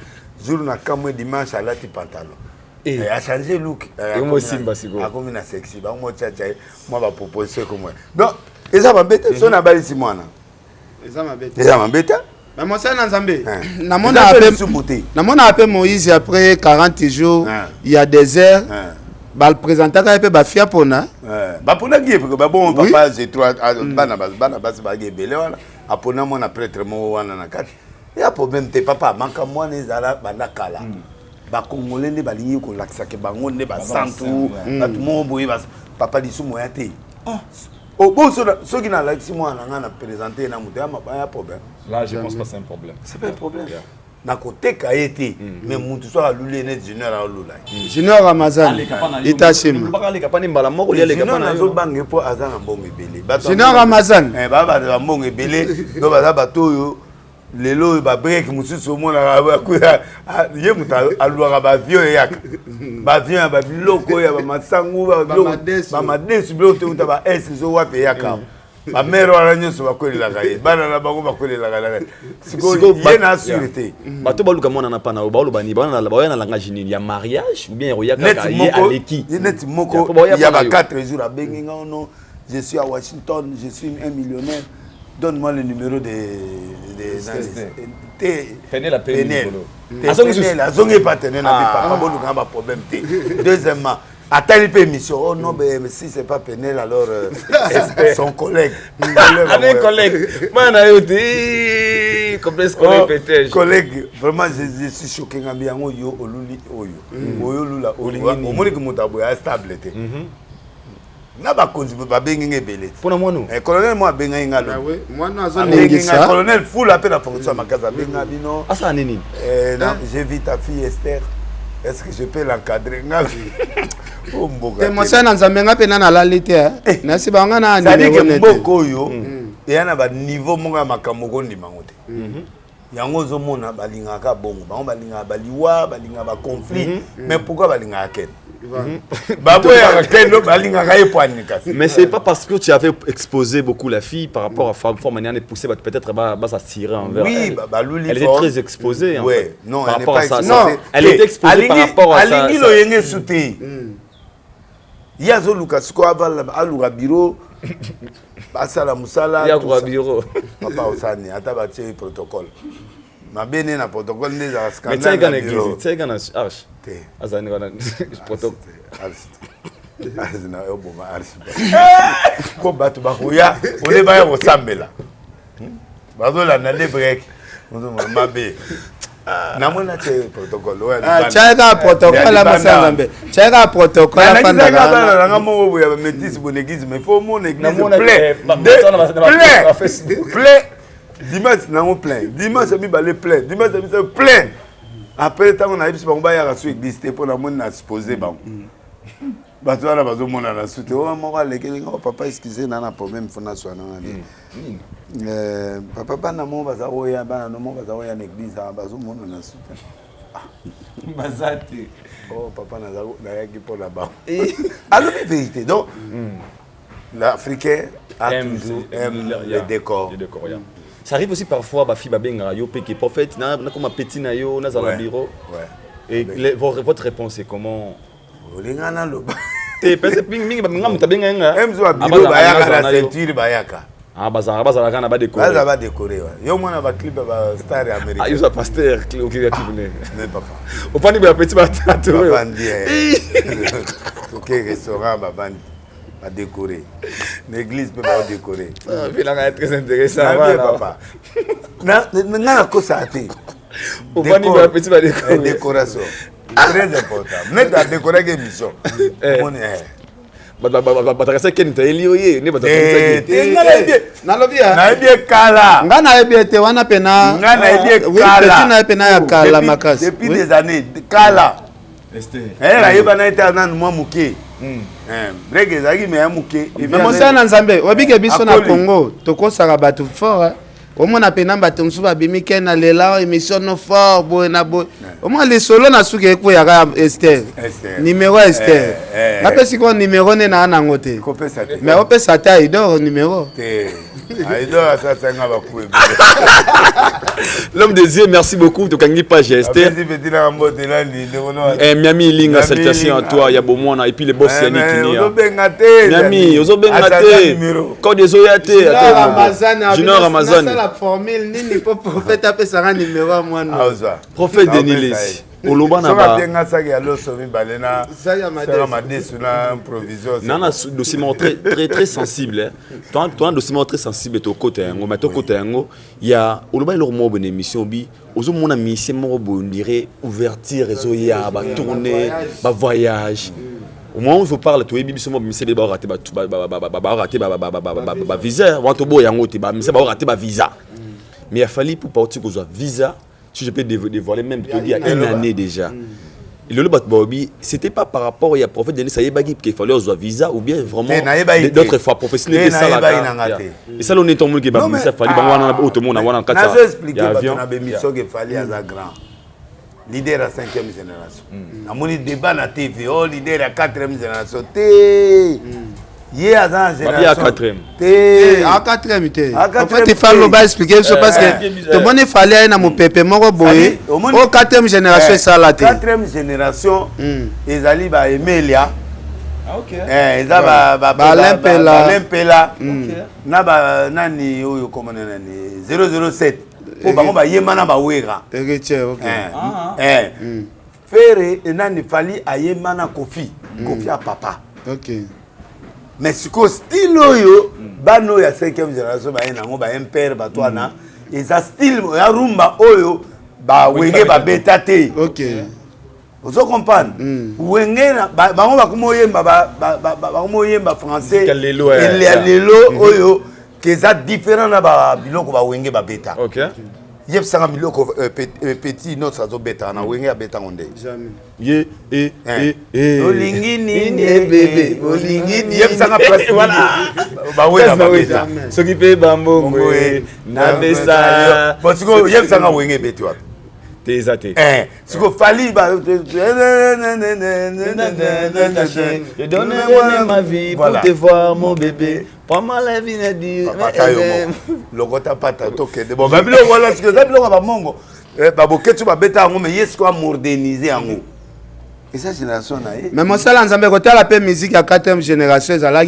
Jour na kamwe dimanche à la ti pantalon. Et a changé look. Moi aussi basigo. A comme na sexy, ba mo tcha moi ba proposer comme moi. Donc, eza mabete so na bali si mwana. Eza mabete. Eza mabete. Mais moi ça na Nzambe. Namona appelé Moïse après 40 jours, il y a des heures. Ba le présenter ka pe ba fia pona. Ba pona qui parce que ba bon papa j'ai trois bana bas ba gebele wana. Apona mona prêtre mo wana na kati. Ya problème te papa manka mwana ezala banda kala. Ba congolais ne balingi ko lakisa ke bango ne ba santu batu mo boye ba papa lisu moya te oh bon ceux qui na lakisi moi na présenter na mutu ya mabaya problème là je pense pas c'est un problème c'est pas un problème na côté kaete mais mutu so alule ne junior alula junior Ramazan itashima bakale kapani mbala moko ya le kapana zo bange po azana mbongo ebele junior Ramazan baba ba mbongo ebele do ba bato yo lelo ba break mususu mona ba ye muta alwa ba vieux yaka ba vieux ba biloko ya ba masangu ba madesu biloko te ba zo wape yaka ba mero aranyo so ba kolela kaye bana na bango ba kolela kala siko ye na sûreté bato ba luka mona na pana ba lo bani ba na ba na langage nini ya mariage ou bien royaka ye aleki net moko ya ba 4 jours a bengi non je suis à Washington je suis un millionnaire. Donne-moi le numéro des Penel. Azongi pas tenir na papa bon nous pas problème té. Deuxièmement, attends une émission. Oh non mais si c'est pas Penel alors son collègue. Un collègue. Mana yote complexe collègue collègue vraiment je suis choqué ngambi yango yo oluli oyo. Oyo lula olingi. Omoni que mutabo ya stable té. Na ba konzi ba bengi ngebele pona mwana colonel moi benga ngalo mwana azonengisa colonel full appel à fonction makaza benga bino asa nini non j'ai vu ta fille Esther est-ce que je peux l'encadrer ngavi o mboka te mosa na Nzambe ngape na lalite na si banga na ni bonete mboko yo yana ba niveau monga makambo ko ndima ngote yango zo mona balingaka bongo bango balingaka baliwa balingaka ba conflit mais pourquoi balingaka ken mais c'est pas parce que tu avais exposé beaucoup la fille par rapport à femme manière de pousser peut-être va s'attirer envers oui, elle était très exposée en fait. Non, par elle rapport à ça. Non, elle était exposée par rapport à ça. Il y a Zolukas ko aluga bureau basala musala ya ko bureau papa osani ata ba tie protocole mabene na protocole des scandales mais tiens gana église tiens gana arche azani gana protocole arche na yo boma arche ko batu ba koya ole ba ya ko sambela bazola na le break mozo mabe namona che protocole ouais chaka protocole la masangambe chaka protocole la fanda na ngamo bo ya métis bon église mais faut mon église plein dimanche na mon plein dimanche mi balé plein dimanche mi c'est plein après tant on a eu ba ya sur église te pour na mon na supposé ba bato ala bazo mona na sute o mo ba lekeli ngo papa excusez na problème fona so na papa bana mo baza oya bana no mo baza oya na église bazo mona na sute bazate oh papa na yaki pour là-bas alors la vérité donc l'Africain aime le décor. Ça arrive aussi parfois ba fi ba benga yo peke prophète na comme petit na yo na za la bureau et votre réponse est comment olingana lo te pese mingi ba ngam tabenga nga emzo abilo bayaka la ceinture bayaka bazala kana ba décorer ba décorer yo mona ba clip ba star américain ah yo ça pasteur clip qui ne mais papa au pas ni ba petit ba tatou bandi OK restaurant ba bandi à décorer. L'église peut pas décorer. Il est très intéressant. Papa. Na ko ça té. Décoration. Très important. Net à décorer l'émission. batakasa ken taelioye ne depuis des années kala Congo tokosaka bato fort omona pena bato mosusu babimi ke na lela émission no fort boye na boye omona lisolo na suki ekoyaka Esther numéro Esther napesi ko numéro ne na nango te mais opesa te Aïdor numéro l'homme des yeux, merci beaucoup. Tu as page Esther. Miami Linga, salutations à toi. Il y a Bomona et puis les boss Yannick. Miami, Ozobengate. Code des Oyate. Junior Ramazan. La formule, ni pas prophète appeler ça un numéro à moi. Prophète Denis. Nana dossier très sensible. Toi un dossier très sensible au côté ngo mais au côté ngo il y a oloba leur mo bonne émission bi ozo mona mission mo bo dirait ouverture réseau ya ba tourner ba voyage. Au moment où je parle toi bibi somo mission ba raté ba visa wa to bo yango te ba mission ba raté ba visa. Mais il a fallu pour partir que soit visa. Si je peux dévoiler même, te dire, il y a une année déjà. Le Bobby, c'était pas par rapport au prophète Denis Sayebagi qu'il fallait avoir visa ou bien vraiment d'autres fois professionnels. Et ça, on est tombé qui va me faire falloir avoir autre monde avoir un cas. Je expliquer avion. Il fallait avoir grand leader à 5e génération. On a mon débat na TV, oh leader à 4e génération. Il y a dans génération. À 4e. En fait, il faut le expliquer parce que tout le monde fallait na mon pépé moko boy. Au 4e génération ça la 4e génération, ils allaient ba Emelia. OK. Ils ba Lempela. Na ba nani oyo comment nani 007. Pour ba yemana ba wera. OK. Faire nani fali ayemana Kofi. Kofi à papa. OK. Mais ce que style oyo bano ya 5e génération ba yango ba impère ba toana eza style ya rumba oyo ba wenge ba beta te. OK. Vous comprendre wenge na bango ba kumoyemba ba kumoyemba français lelo oyo que ça différent na ba biloko ba wenge ba beta. OK. Yep sanga biloko petit notre ça zo beta na wenge ya beta onde. Jamais. Olingi nini bébé olingi yep sanga presque voilà ba wenge ba beta. Ce qui fait bambongo na besa. Parce que yep sanga wenge beti wapi. Tézate. Ce que fallait bah je donnerai ma vie pour te voir mon bébé. Pas mal la vie n'a dit. Le gota pata toke de bon babilo voilà ce que babilo ba mongo. Ba boketu ba beta ngo mais yes quoi moderniser ngo. Et ça génération na mais mon sala nzambe côté la paix musique à 4e génération za la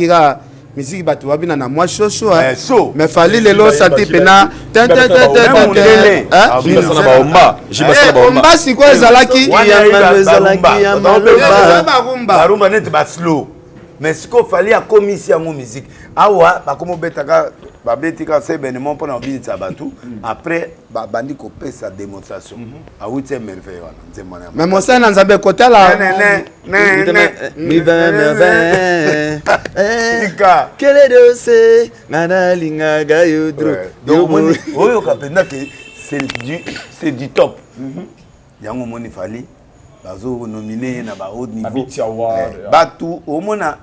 musique bato wabina na moi chocho mais fallait les lo santé pena omba siko ezalaki barumba net ba slow mais siko fallait a commission yango musique awa ba komo betaka ba betika c'est événement pour na bini sabatu après ba bandi ko pesa démonstration à 8e merveille wana nzemana mais mon sana nzambe côté la mi quel est dossier nana linga gayo dro donc oyo kapenda que c'est du top yango moni fali bazo nominé na ba haut niveau batu omona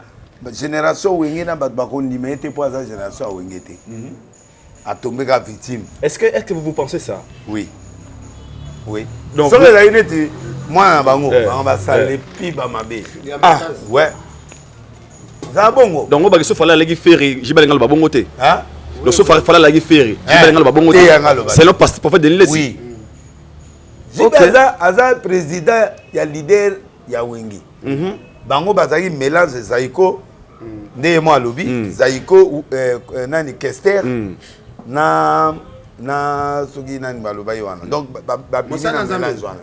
génération wenge na bat bakondi mais était pas la génération wenge té a tombé ka victime. Est-ce que vous pensez ça? Oui. Donc sur les unité moi bango on va saler pi ba mabe. Ah ouais. Ça bongo. Donc on va que fallait aller faire jibalenga ba bongo té. Hein? Le so fallait aller faire jibalenga ba bongo té. C'est le pasteur prophète de l'Église. Oui. Jibaza aza président ya leader ya wenge. Bango bazaki mélange Zaiko ndé moi lobby Zaiko nani Kester na soki nani baloba yoana donc ba mélange wana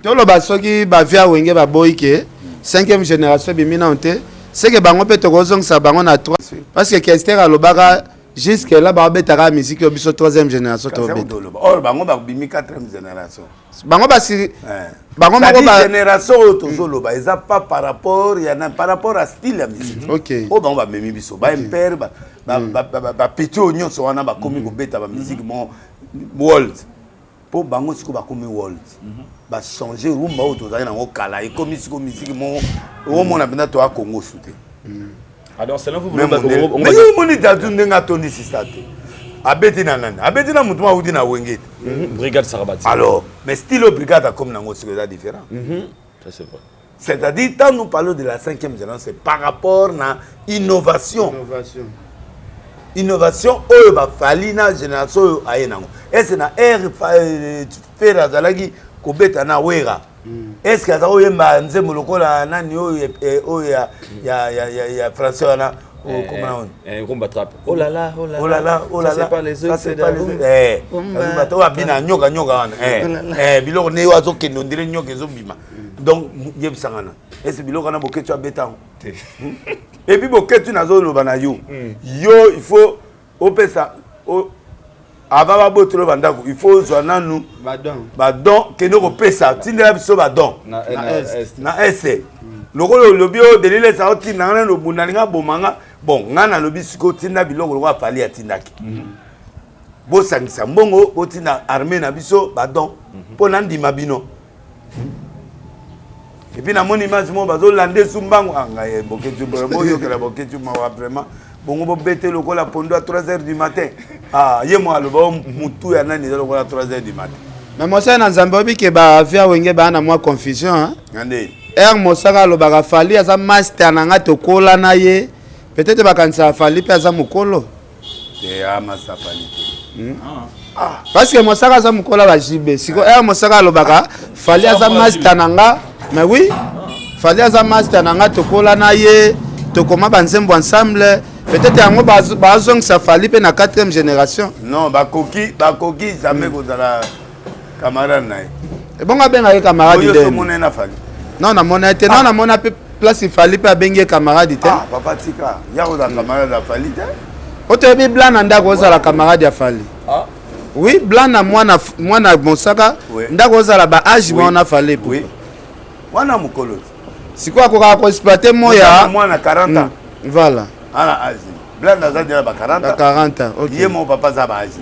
to lo ba soki ba via wenge ba boyke 5e génération bimina onte c'est que bango pe to kozong sa bango na 3 parce que Kester alobaka jusque là babetaka musique biso 3e génération to beta or bango ba bimi 4e génération bango basi bango mako ba génération tozolo ba eza pas par rapport ya na par rapport à style ya musique OK o bango ba memi biso ba impère ba petit oignon so wana ba komi ko beta ba musique mo world po bango siko ba komi world ba changer rumba o tozali na ngo kala e komi siko musique mo o mona benda to a Congo souté. Alors c'est là vous mais on est dans une ngatoni sistate abeti na nani abeti na mutu ma udi na wengete brigade Sarabati alors mais style brigade comme nango c'est différent ça c'est vrai c'est-à-dire quand nous parlons de la 5e génération c'est par rapport à innovation oyo ba fali na génération aye nango est-ce na faire azalaki ko beta na wera est-ce que ça oyemba nzembo lokola nani oyo ya français wana comment on combat trappe oh là là c'est pas les autres c'est pas les bato abina nyoka wana biloko ne wazo ke ndire nyoka ezobima donc yebisangana est-ce biloko na boketu abetango et puis boketu nazo loba na yo il faut opesa avant ba botolo bandako il faut zwana nous badon ke no kopesa tindela biso badon na ese lokolo lobio delile sa oti na no bundalinga bomanga bon ngana lobi siko tinda biloko lokwa fali atindaki bo sangisa mbongo botina armée na biso badon po nandima bino et puis na mon image mo bazo lande sumbango anga e boketu boyo que la boketu ma vraiment bongo bo bete lokola pondo à 3h du matin ye mo aloba mutu ya nani lokola 3h du matin mais moi ça na nzambe obi ke ba via wenge ba na moi confusion hein ngande mosaka lobaka fali aza master nanga tokola na ye peut-être bakanisa fali pe aza mukolo master fali parce que mosaka aza mukola ba jibe siko mosaka lobaka fali aza master nanga mais oui fali aza master nanga tokola na ye tokoma banzembo ensemble peut-être yango bazongisa fali pe na 4e génération non bakoki jamais kozala camarade na ye ebonga benga ye camarade oyo somona na fali non na mona te non na mona pe place fali pe abengi camarade te papa tika ya ko da camarade la fali te otebi blanc na ndako za la camarade ya fali oui blanc na mwana mosaka ndako za la ba âge mona fali oui wana mukolo siko akoka ko exploiter moya mwana 40 ans voilà ala âge blanc na za ba 40 ans OK ye mon papa za ba âge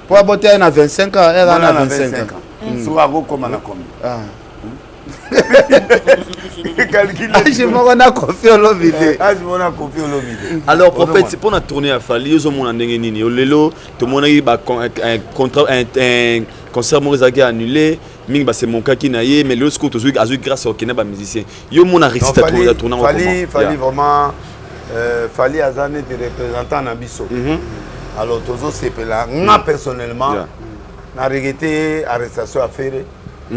pour aboter na 25 ans elle na 25 ans so ako koma na komi alors prophète pour na tourner à Fali yo mona ndenge nini lelo to mona ba contrat un concert morizaki annulé mingi ba c'est mon cas qui na ye mais le scout azui grâce au kena ba musicien yo mona réciter à tourner Fali vraiment Fali azane de représentant na biso alors tozo sepela nga personnellement na regretté arrestation à faire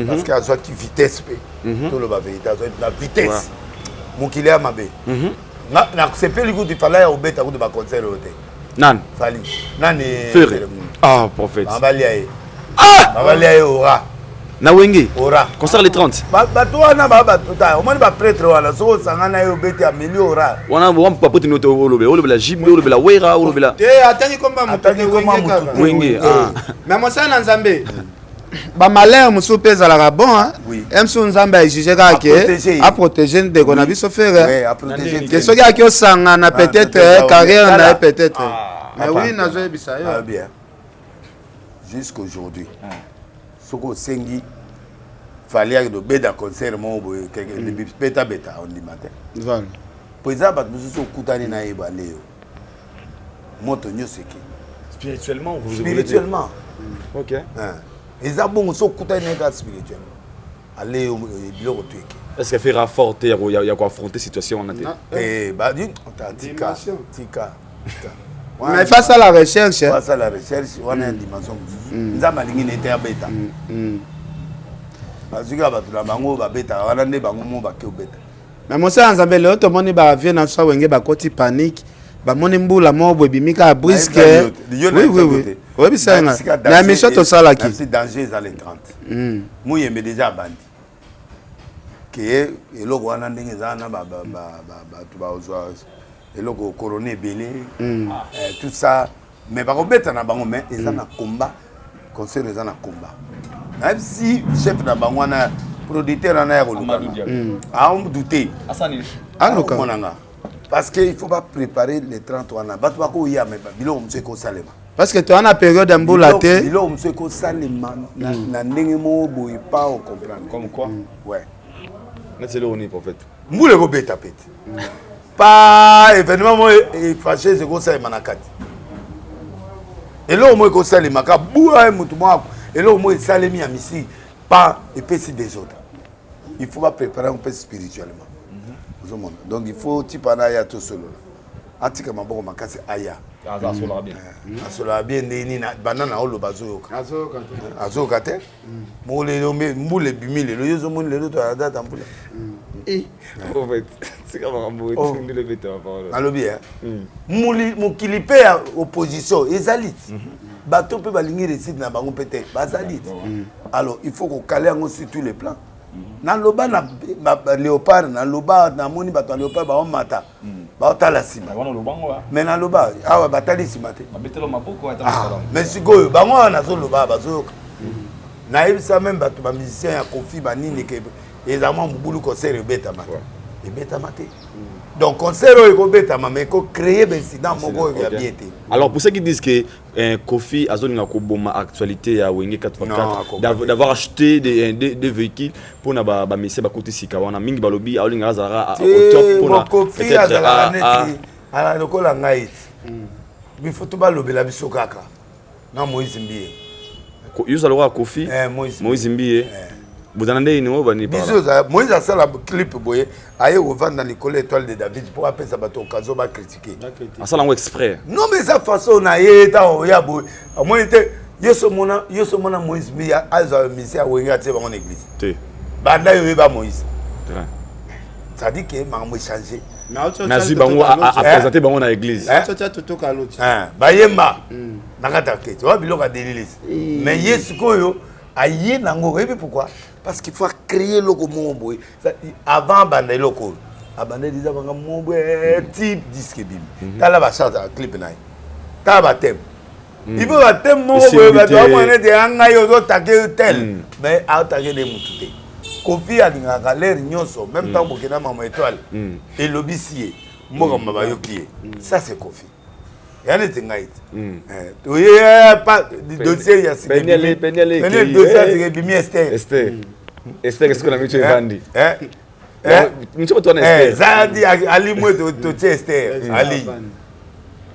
parce qu'il y a qui vitesse tout le vérité la vitesse mon qu'il est mabe na c'est pas le goût du fallait au bête à de ba concert hotel nan Fali nan prophète babalia ora na wenge ora concert les 30 bato wana batuta au moins ba prêtre wana so sangana yo bête améliora wana wampa pote noto olobe la jibe olobe la wera olobe la atani komba mutu wenge mais moi ça na nzambe ba malheur musu pesa la bon hein emsu nzambe a jugé ka protéger de qu'on a vu se faire à protéger que ce gars qui osanga na peut-être carrière na peut-être mais oui na zo bisa yo bien jusqu'aujourd'hui soko sengi fallait que beda concert mo que beta on dit matin voilà pour ça ba musu kutani na yeba leo moto nyoseki spirituellement spirituellement OK ils ont bon so kutani na spirituellement aller biloko tueki est-ce qu'il fait rapport il y a quoi affronter situation on a bah dit tika mais face à la recherche on a une dimension nzamba lingi nete ya beta parce que ba tula bango ba beta wana nde bango mo ba ke beta mais mo sa nzambe le to moni ba vient na so wenge ba koti panique ba moni mbula mo bo bimika brisque oui oui bisa na mission to sala ki c'est danger za les 30 mo yembe déjà bandi que eloko wana ndenge za na ba tu ba ozwa et le coroné belé tout ça mais ba robeta na bango mais ils en a combat conseil ils en a combat même si chef na bango na producteur na ya koluka a on douter parce que il faut pas préparer les 33 ans bato bako ya mais bilo monsieur ko salema parce que tu as une période de mboulaté bilo monsieur ko salema na ndenge mo boy pas on comprendre comme quoi ouais mais c'est le on est prophète mboule ko beta pete pas événement moi et fâché c'est ko salema na kati et là au moins ko salema ka bua mutu moi et là au moins salemi à misi pas et pesi des autres il faut pas préparer un peu spirituellement. Donc il faut type aya tout solo. Atika maboko makasi aya. Azola bien. Azola bien ni na banana olo bazo. Azo kate. Mole mule bimile lo yozo mule lo to ada tampula. En fait, c'est comme un mot de le bête parole. Alobi muli mukilipe opposition ezalit. Bato pe balingi récite na bango pété bazalit. Alors il faut qu'on caler sur tous les plans. Na loba na léopard na loba na moni bato léopard ba mata ba tala sima mais na loba awa batali sima te betelo maboko ata mais sikoyo bango na zo loba bazo na ibisa même bato ba musicien ya Kofi banini ke ezama mbulu concert ebeta mate ebeta mate donc concert o beta mais ko créer ben incident moko ya biété. Alors pour ceux qui disent que Kofi a zoninga ko boma actualité ya Wenge 84 d'avoir acheté des véhicules pour na ba messe ba côté sika wana mingi balobi alinga azara au top pour na Kofi azala neti ala lokola ngai bifu to balobela biso kaka na Moïse Mbie yuza lokola Kofi Moïse Mbie Bouzanande ni mo bani pas. Moïse a ça la clip boye aye revendre dans l'école étoile de David pour appeler ça bato okazo ba critiquer. Ah ça l'envoie exprès. Non mais ça façon na yeta o ya boye. Moi était yeso mona Moïse mi aza misi a wenga te bango église. Te. Banda yo ba Moïse. Ça dit que m'a changer. Nazi bango a présenter bango na église. Ça tout kaloti. Bayemba. Nakata ke. Tu vois biloka délilise. Mais yesu koyo aïe nango et puis pourquoi parce qu'il faut créer le combo avant bande loko abandé déjà banga mombo type disque bim tala ba chante clip naï tala ba thème il faut ba thème mombo ba to amone de anga yo do take tel mais a take de mutute Kofi alinga galère nyonso même temps bokena mama étoile et lobisie moko maba yokie ça c'est Kofi. Il y a des tingaït. Oui, pas de dossier, il y a ce Penel dossier, c'est bien Esther. Esther, qu'est-ce qu'on a mis tu Vandi? Tu peux toi Esther. Zadi Ali moi de Esther. Ali.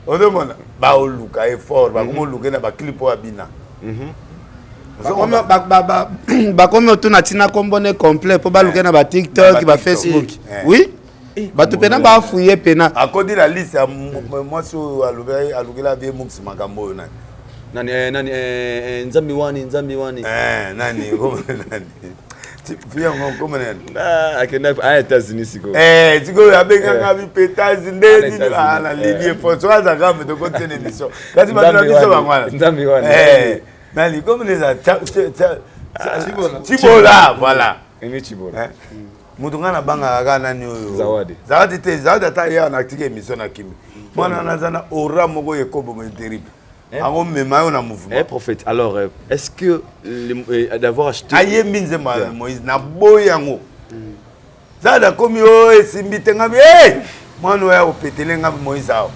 On demande ba oluka effort, ba comment luka na ba clip o abina. Ba comme tu na tina combone complet pour ba luka na ba TikTok, ba Facebook. Oui. Bato pena ba fouiller pena akodi la liste moi so alugela vie mux makambo nani nzambi wani nani Fia ngom comme nani akenda a États-Unis siko siko abenga bi pétage ndeni na lilie for so za gamme de côté l'émission kasi ba na biso bangwana nzambi wani nani comme les Chibola voilà Chibola mutunga na banga kaka nani oyo zawadi te zawadi ata ya na active émission na kimi mwana nazana aura moko yekobo mo terrible ango mema yo na mouvement prophète alors est-ce que d'avoir acheté aye minze Moïse na boyango zada komi o esimbi tenga mwana ya opetelenga Moïse awo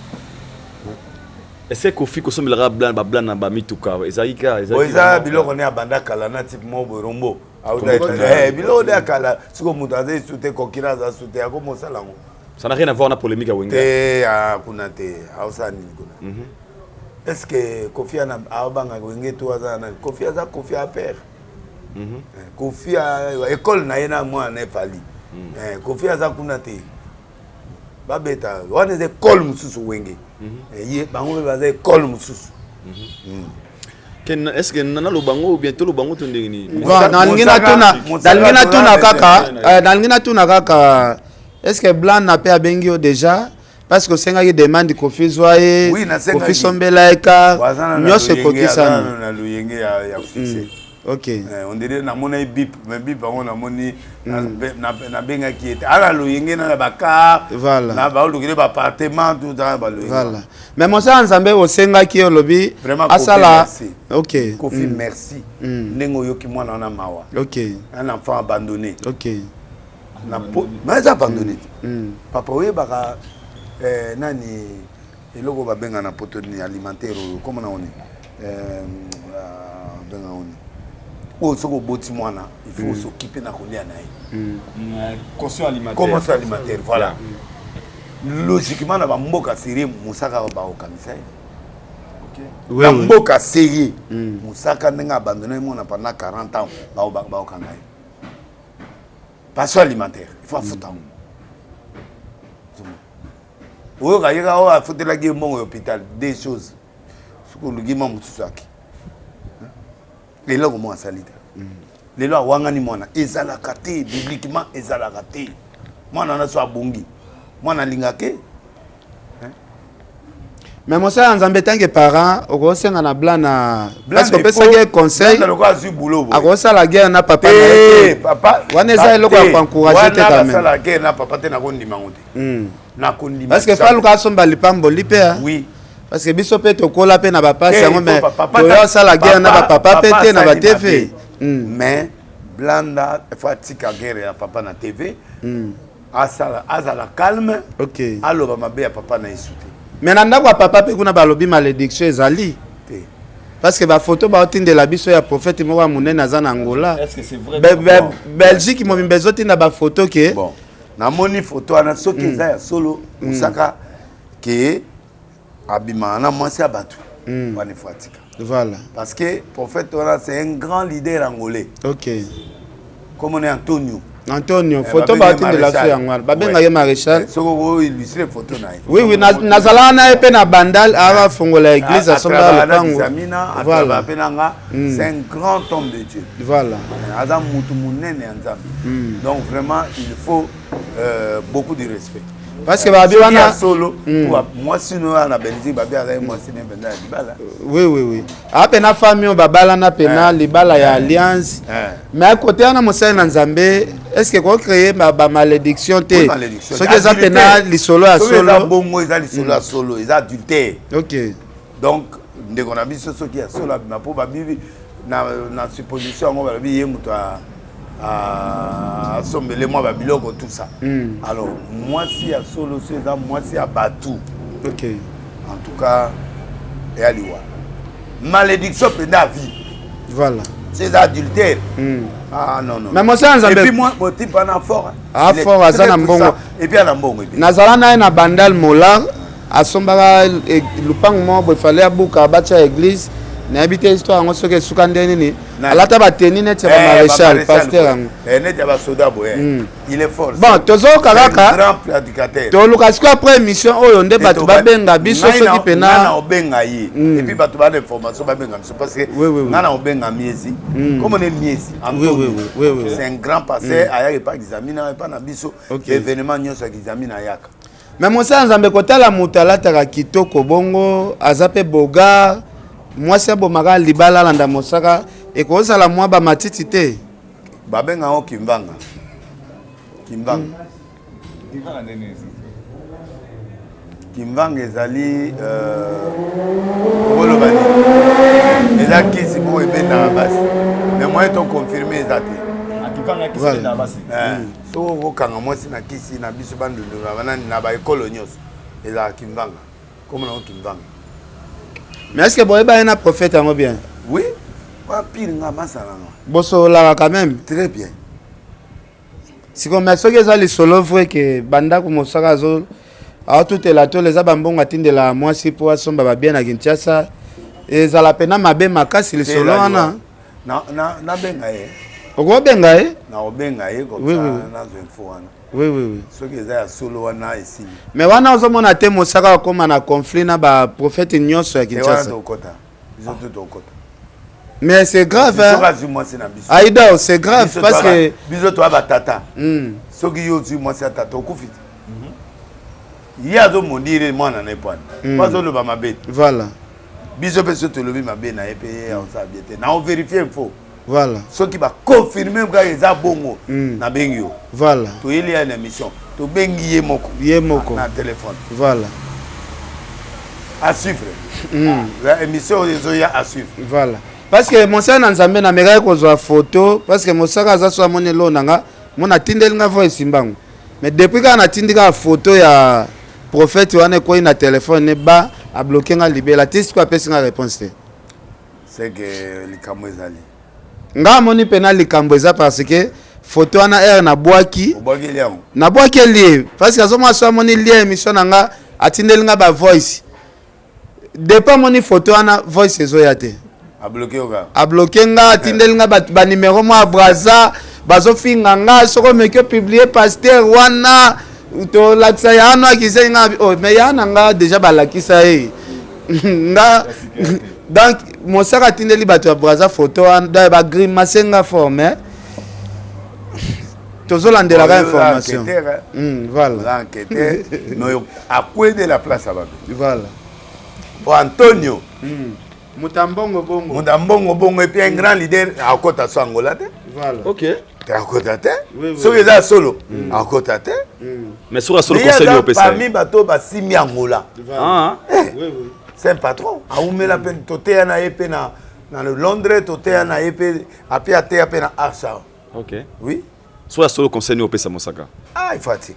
est-ce que Kofi kosomela blan na ba mituka ezaika Moïse biloko ne abanda kala na type mo borombo bilo de akala siko mutu aza esute kokina aza asute yako mosala ngo ça n'a rien à voir na polémique à Wenga te kuna te ausani kuna est-ce que Kofi ana abanga Wenga to aza na Kofi aza Kofi a père Kofi a école na yena moi na fali Kofi aza kuna te babeta wana ze école mususu Wenga ye bango baza école mususu est-ce que nana lobango ou bientôt lobango to ndengini dalingina tuna kaka est-ce que blanc na pe abengio déjà parce que senga ki demande Kofi zoye Kofi sombela eka nyoso kokisa na luyenge ya fixe Ok. On dirait na mona bip, mais bip on a moni na benga qui était. Ala lo yenge na baka. Voilà. Na ba lo ba appartement tout ça ba lo. Voilà. Mais mon ça Nzambe osenga ki olobi asala. Ok. Kofi merci. Nengo yoki mwana na mawa. Ok. Un enfant abandonné. Ok. Na mais abandonné. Papa we baka nani eloko ba benga na potoni alimentaire comme na on benga on. Oh, ce que boti mwana, il faut s'occuper na kolia na ye. Caution alimentaire. Comment alimentaire, voilà. Logiquement, na ba mboka sérieux musaka ba okamisa. OK. Na mboka sérieux musaka ndenga abandonné mona pendant 40 ans ba okanga. Passion alimentaire, il faut foutre. Oyo ga yega o afuter la guerre mon hôpital, des choses. Ce que le gima mutusaki. Les lois comment salita. Les lois wangani mwana ezalaka te bibliquement ezalaka te. Mwana na so abongi. Mwana lingake. Mais moi ça Nzambe tant que parent, au senga na blana parce que pesa que conseil. A ça la guerre na papa na papa. Wana za eloko ya encourager te quand même. Ça la guerre na papa te na kondima ngote. Na kondima. Parce que fa luka somba lipambo lipe. Oui. Parce que biso pe to kola pe na ba passe mais to ça la guerre na ba papa pété na ba TV. Mais blanda fatika guerre ya papa na TV. Azala calme. OK. Aloba mabe ya papa na isute. Mais nanda kwa papa pe kuna balobi malédiction ezali. Parce que ba photo ba otinde la biso ya prophète mo wa munene azana Angola. Est-ce que c'est vrai? Belgique mo bimbezoti na ba photo ke. Bon. Na moni photo ana soki eza ya solo musaka ke abima na mwasi abatu. Wana fatika. Voilà. Parce que prophète c'est un grand leader angolais. OK. Comme on est Antonio, photo batine de la fille angwal. Babenga ye maréchal. Soko illustrer photo na. Oui, nazala na epe na bandal ava fongola église à Somba le Pango. Voilà. C'est un grand homme de Dieu. Voilà. Adam mutu munene nzambe. Donc vraiment il faut beaucoup de respect. Parce que babi wana solo moi sinon na Belgique babi ala moi sinon benda libala. Oui. Ape na famille babala na pena libala ya alliance. Mais à côté na mosala na Nzambe, est-ce que quoi créer ma malédiction te? Ce que ça pena li solo à solo. Ça bongo ils li solo à solo, ils adultère. OK. Donc ndeko na biso soki ya solo na po babi na supposition ngo babi ye muto assombele moi babiloko tout ça. Alors moi si à solo c'est ça moi si à batou. OK. En tout cas et aliwa. Malédiction penda vie. Voilà. C'est adultère. Ah non. Mais moi ça Nzambe. Et puis moi mon type en fort. Ah fort azana mbongo. Et puis na mbongo. Nazala na bandal molar asombaka lupango mo bo fallait abuka bacha église. Na habité histoire ngo soke sukandeni ni alata bateni net ya maréchal pasteur ngo net ya basoda boye il est fort bon tozo kalaka grand prédicateur to lukasiko après émission oyo nde batu babenga biso soki pena na obenga yi et puis batu ba information babenga biso parce que ngana obenga miezi comme on est miezi oui c'est un grand pasteur aya pas examiner pas na biso événement nyonso examiner yaka mais mon sa Nzambe kotala mutalata ka kitoko bongo azape boga moi c'est bon maga libala landa mosaka et ko sala moi ba matiti te babenga o kimbanga ezali olobani eza kisi mo ebenda basi mais moi to confirmer ezate akifanga kisi ebenda basi so okanga mwasi na kisi na biso bandu na ba ekolo nyonso eza kimbanga comme na kimbanga. Mais est-ce que Boyeba est un prophète en bien? Oui. Pas pire nga masala. Bosso là quand même. Très bien. Si comme ça que ça les solo vrai que banda comme ça gazo a tout est là tous les abambon atinde la moi si pour somba bien à Kinshasa et ça la pena mabe makasi les solo ana. Na benga e. Oko benga e? Na obenga e comme ça na zo info ana. Oui. Ce que ça solo wana ici. Mais wana ozomona te mosaka comme na conflit na ba prophète nyonso ya Kinshasa. Mais c'est grave hein. Aïda, c'est grave parce que biso to ba tata. Soki yo tu moi c'est tata okufita. Ya do mondire mwana na epwana. Pazo lo ba mabe. Voilà. Biso pe so to lobi mabe na epé on sa biete. Na on vérifier info. Voilà. Ceux qui va confirmer que les abongo na bengio. Voilà. Tu il y a une émission. Tu bengi yemoko. Yemoko. Na téléphone. Voilà. À suivre. L'émission des à suivre. Voilà. Parce que mon sœur Nanzambe na meka ko zo photo parce que mon sœur aza so monelo nanga mona tindeli nga voice simbango. Mais depuis quand na tindika photo ya prophète wana ko na téléphone ne ba a bloqué nga libela tisi ko pesa nga réponse. C'est que likambo ezali. Nga moni pena likambo eza parce que photo wana er na boaki. Na boaki lié parce que azoma so moni lié émission nanga atindeli nga ba voice. Depuis moni photo wana voice ezo yate. A bloqué oga. A bloqué nga atindeli nga ba numéro mo braza bazo finga nga soko meke publier pasteur wana to lakisa ya ano akise nga oh mais ya nga déjà ba lakisa e. Nga donc mon sœur atindeli bato ya braza photo anda ba grimace nga forme. Tozolandela ka information. Voilà. L'enquêteur no a quoi de la place à Voilà. Pour Antonio. Mutambongo bongo. Mutambongo bongo et puis un grand leader à côté de Angola. Voilà. OK. T'es à côté de ceux qui sont solo à côté de mais sur la solo conseil au PCA. Parmi bateau ba simi Angola. Ah. Oui. C'est un patron. A oume la peine toté na épée dans le Londres toté na épée à pied à terre na Arsa. OK. Oui. Sur la solo conseil au PCA Mosaka. Ah, il fatigue.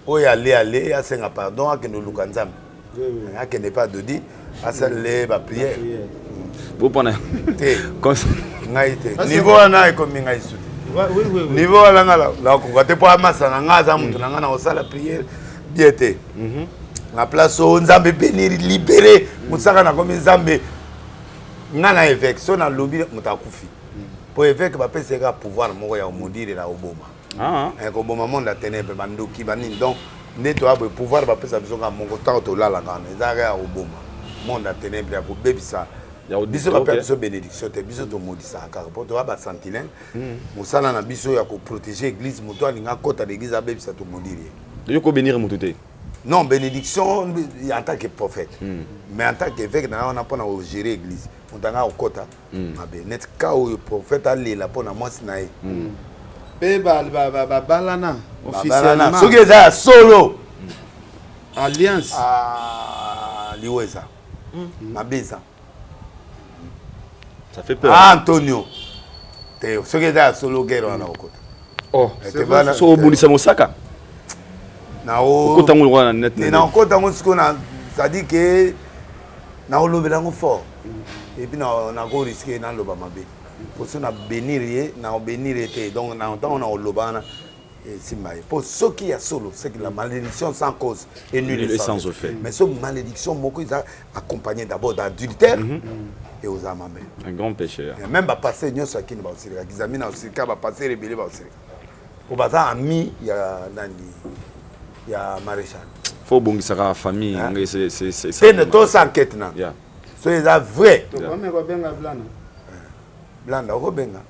Oh ya aller à senga pardon à que nous lukanzam. À que n'est pas de dire à celle ba prière. Vous prenez. Niveau na comme ngai suti. Oui. Niveau la ngala la ko te pa masa na ngaza muntu na ngana osala prière biete. La place où nzambe bénir libérer musaka na comme nzambe ngana évêque so na lobby mutakufi. Pour évêque ba pese ka pouvoir moko ya modire na oboma. Ah. Et ko boma monde ténèbres bandoki banini donc neto abo pouvoir ba pese biso ka mongo ta to la ngana ezaka ya oboma. Monde ténèbres ya ko bebisa. Biso ba biso bénédiction te biso to modisa car pour to ba sentinelle musala na biso ya ko protéger église moto alinga kota l'église a bebisa to modire. Yo ko bénir moto te. Non, bénédiction en tant que prophète. Mais en tant qu'évêque, on n'a pas gérer l'église. On a au quota. Net cas où le prophète a là pour la moisse naïe. Balana officiellement. Ce qui est solo. Alliance. Ah, Liweza. Mabeza. Ça fait peur. Antonio. Ce qui est solo guerre on a au quota. Oh, c'est vrai. So Bulisa Mosaka. Nao kota ngolo na net na kota ngolo sikona ça dit que na olobela ngo fort et puis na go risquer na loba mabe pour ça na bénir na bénir était donc na on a olobana et simbaye pour ceux qui a solo c'est que la malédiction sans cause est nulle et sans effet mais ce malédiction moko ils a accompagné d'abord d'adultère et aux amambe un grand péché et même ba passer nyoso akini ba osirika kizamina osirika ba passer rebelle ba osirika au baza ami ya nani ya maréchal faut bongisa la famille c'est ne to s'enquête na so is a vrai to kome ko benga blanda ko benga.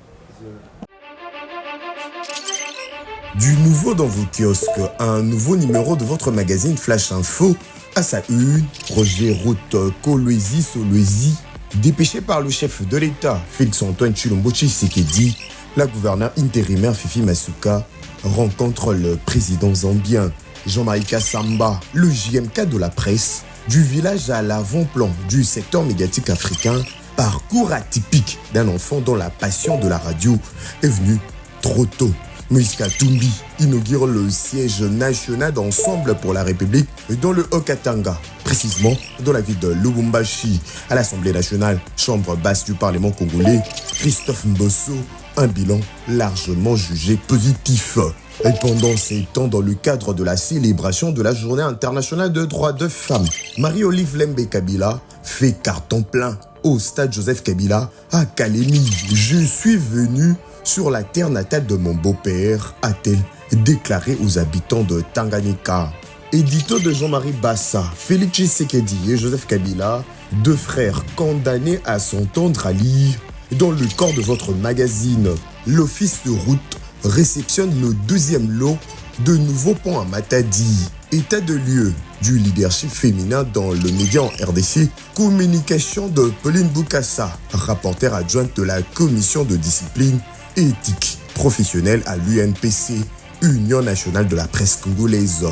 Du nouveau dans vos kiosques, un nouveau numéro de votre magazine Flash Info à sa une, Roger Route Kolwezi Solwezi, dépêché par le chef de l'État Félix-Antoine Tshilombo Tshisekedi, la gouverneure intérimaire Fifi Masuka rencontre le président zambien Jean-Marie Kassamba, le JMK de la presse, du village à l'avant-plan du secteur médiatique africain, parcours atypique d'un enfant dont la passion de la radio est venue trop tôt. Moïse Katumbi inaugure le siège national d'Ensemble pour la République dans le Haut-Katanga, précisément dans la ville de Lubumbashi, à l'Assemblée nationale, chambre basse du Parlement congolais. Christophe Mbosso, un bilan largement jugé positif. Et pendant ces temps, dans le cadre de la célébration de la Journée internationale de droits de femmes, Marie-Olive Lembe Kabila fait carton plein au stade Joseph Kabila à Kalemi. Je suis venu sur la terre natale de mon beau-père, a-t-elle déclaré aux habitants de Tanganyika. Édito de Jean-Marie Bassa, Félix Tshisekedi et Joseph Kabila, deux frères condamnés à s'entendre à lire. Dans le corps de votre magazine, l'Office de route réceptionne le deuxième lot de nouveaux ponts à Matadi. État de lieu du leadership féminin dans le média en RDC, communication de Pauline Boukassa, rapporteure adjointe de la commission de discipline et éthique professionnelle à l'UNPC, Union nationale de la presse congolaise.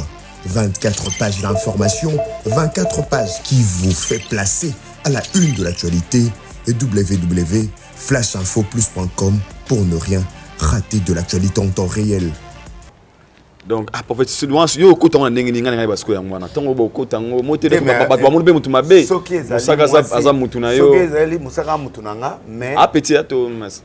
24 pages d'information, 24 pages qui vous fait placer à la une de l'actualité et www.flashinfoplus.com pour ne rien rater de l'actualité en temps réel. Donc ah prophète souvent yo ko on ndenge ninga ngai basko ya mwana tango boko tango motere ko bato ba mulu be mutu mabe musaka aza mutu na yo soki ezali musaka mutu nanga mais ah petit ato mas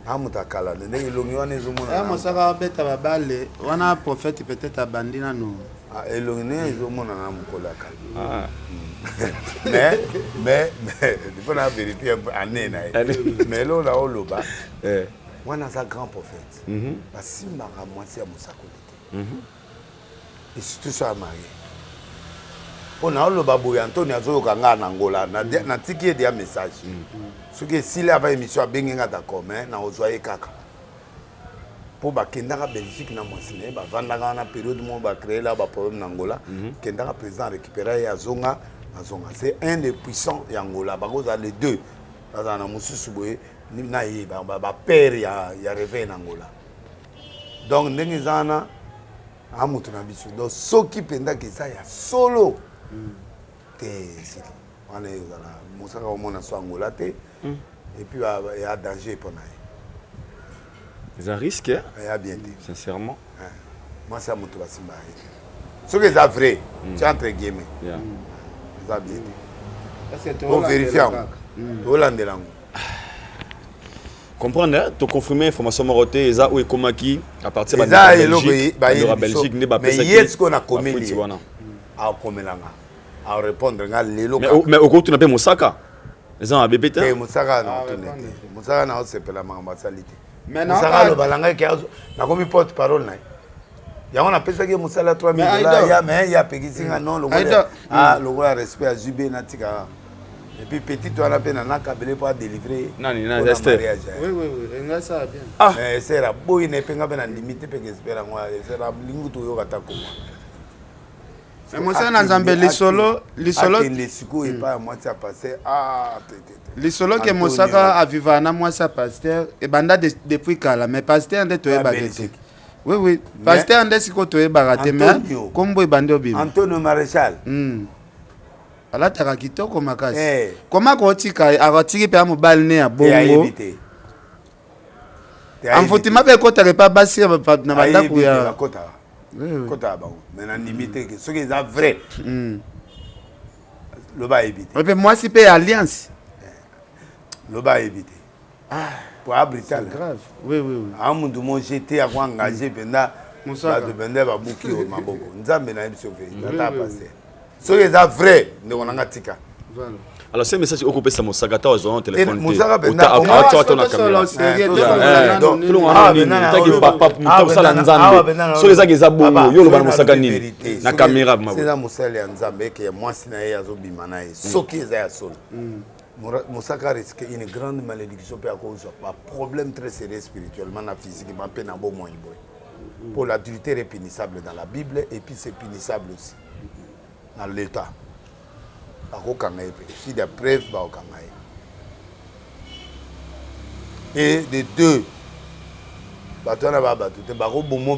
amutakala ndenge longi wana ezomona musaka beta babale wana prophète peut-être abandina no elongi ne ezomona na mukola kala mais il faut la vérifier anena mais là on oloba wana za grand prophète basimbaka mwasi ya mosakoli te et surtout so amarié mpo na oloba boye antoni azoyoka ngaa na ngola natiki ye deya message soki esili ava émission abenge nga d'accord mais na ozwa ye kaka mpo bakendaka belgique na mwasi na ye bavandaka wana période moko bacréela baproblème na ngola kendaka président récupéra ye azonga. C'est un des puissants Yangola. Bagoza les deux. Bazana mususu boye ni na ye ba père ya réveil en Angola. Donc ndenge zana amutu na biso. Donc soki penda ke ça ya solo. Te sili. On est dans musaka omona so Angola te. Et puis il y a danger pour naï. C'est un risque hein? Il y a bien sincèrement. Moi ça mutu basimba. Ce que c'est vrai, c'est entre guillemets. On vérifie. Comprendre, tu confirmes l'information maroté, et ça, où est Komaki, à partir de la Belgique, n'est pas mais est-ce qu'on a commis à répondre mais au gros, tu n'as pas Moussaka. Les gens à bébé. Moussaka, non, Moussaka, non, c'est pas la mambasalité. Moussaka, le balanga qui a commis porte-parole. Il y a un appel qui est Moussala 3 000 $, mais il y a Pégisinga non, le respect à Zubé Natika. Et puis petit, tu as la peine à Kabele pour délivrer. Non, oui, ça bien. Ah, c'est la boue, il n'est pas limité, parce que c'est la lingue de Yoga Takoma. Mais Moussa Nanzambe, les solos. Les sicos et pas moi, ça passait. Les solos que Moussaka a vécu à moi, ça pasteur, et banda depuis Kala, mais pasteur de Toye Bagete. Oui, pasteur André Sikoto est baraté, mais comme vous bandez au bim. Antonio Maréchal. Alors, tu as quitté comme Makas. Comment tu as tiré par mon balné à Bongo? En faut que tu m'aies pas bassé à Navanda pour y aller. Mais on limité que ce qui est vrai. Le bas évité. Mais moi, c'est pas alliance. Le bas évité. Pour abriter. C'est grave. Oui. À mon moment, j'étais à engagé pendant Moussa de Bender Babouki au Maboko. Nous avons bien sauvé. Nous avons passé. Ce qui est vrai, nous avons tika. Alors, c'est un message occupé sur mon sagata aux gens téléphone. Moussa Benda, on a toi ton caméra. Donc, tout le monde a mis. T'as qui papa, Moussa Sala Nzambe. Sur les agis abongo, yo le ban Moussa Gani. Na caméra, ma. C'est la Moussa Nzambe qui est moi sinaye azobi manaye. Ce qui est à sol. Moussa risque une grande malédiction pour cause un problème très sérieux spirituellement, physiquement, peine à bon moyen. Pour l'adultère est punissable dans la Bible et puis c'est punissable aussi dans l'État. Si des preuves, et de deux,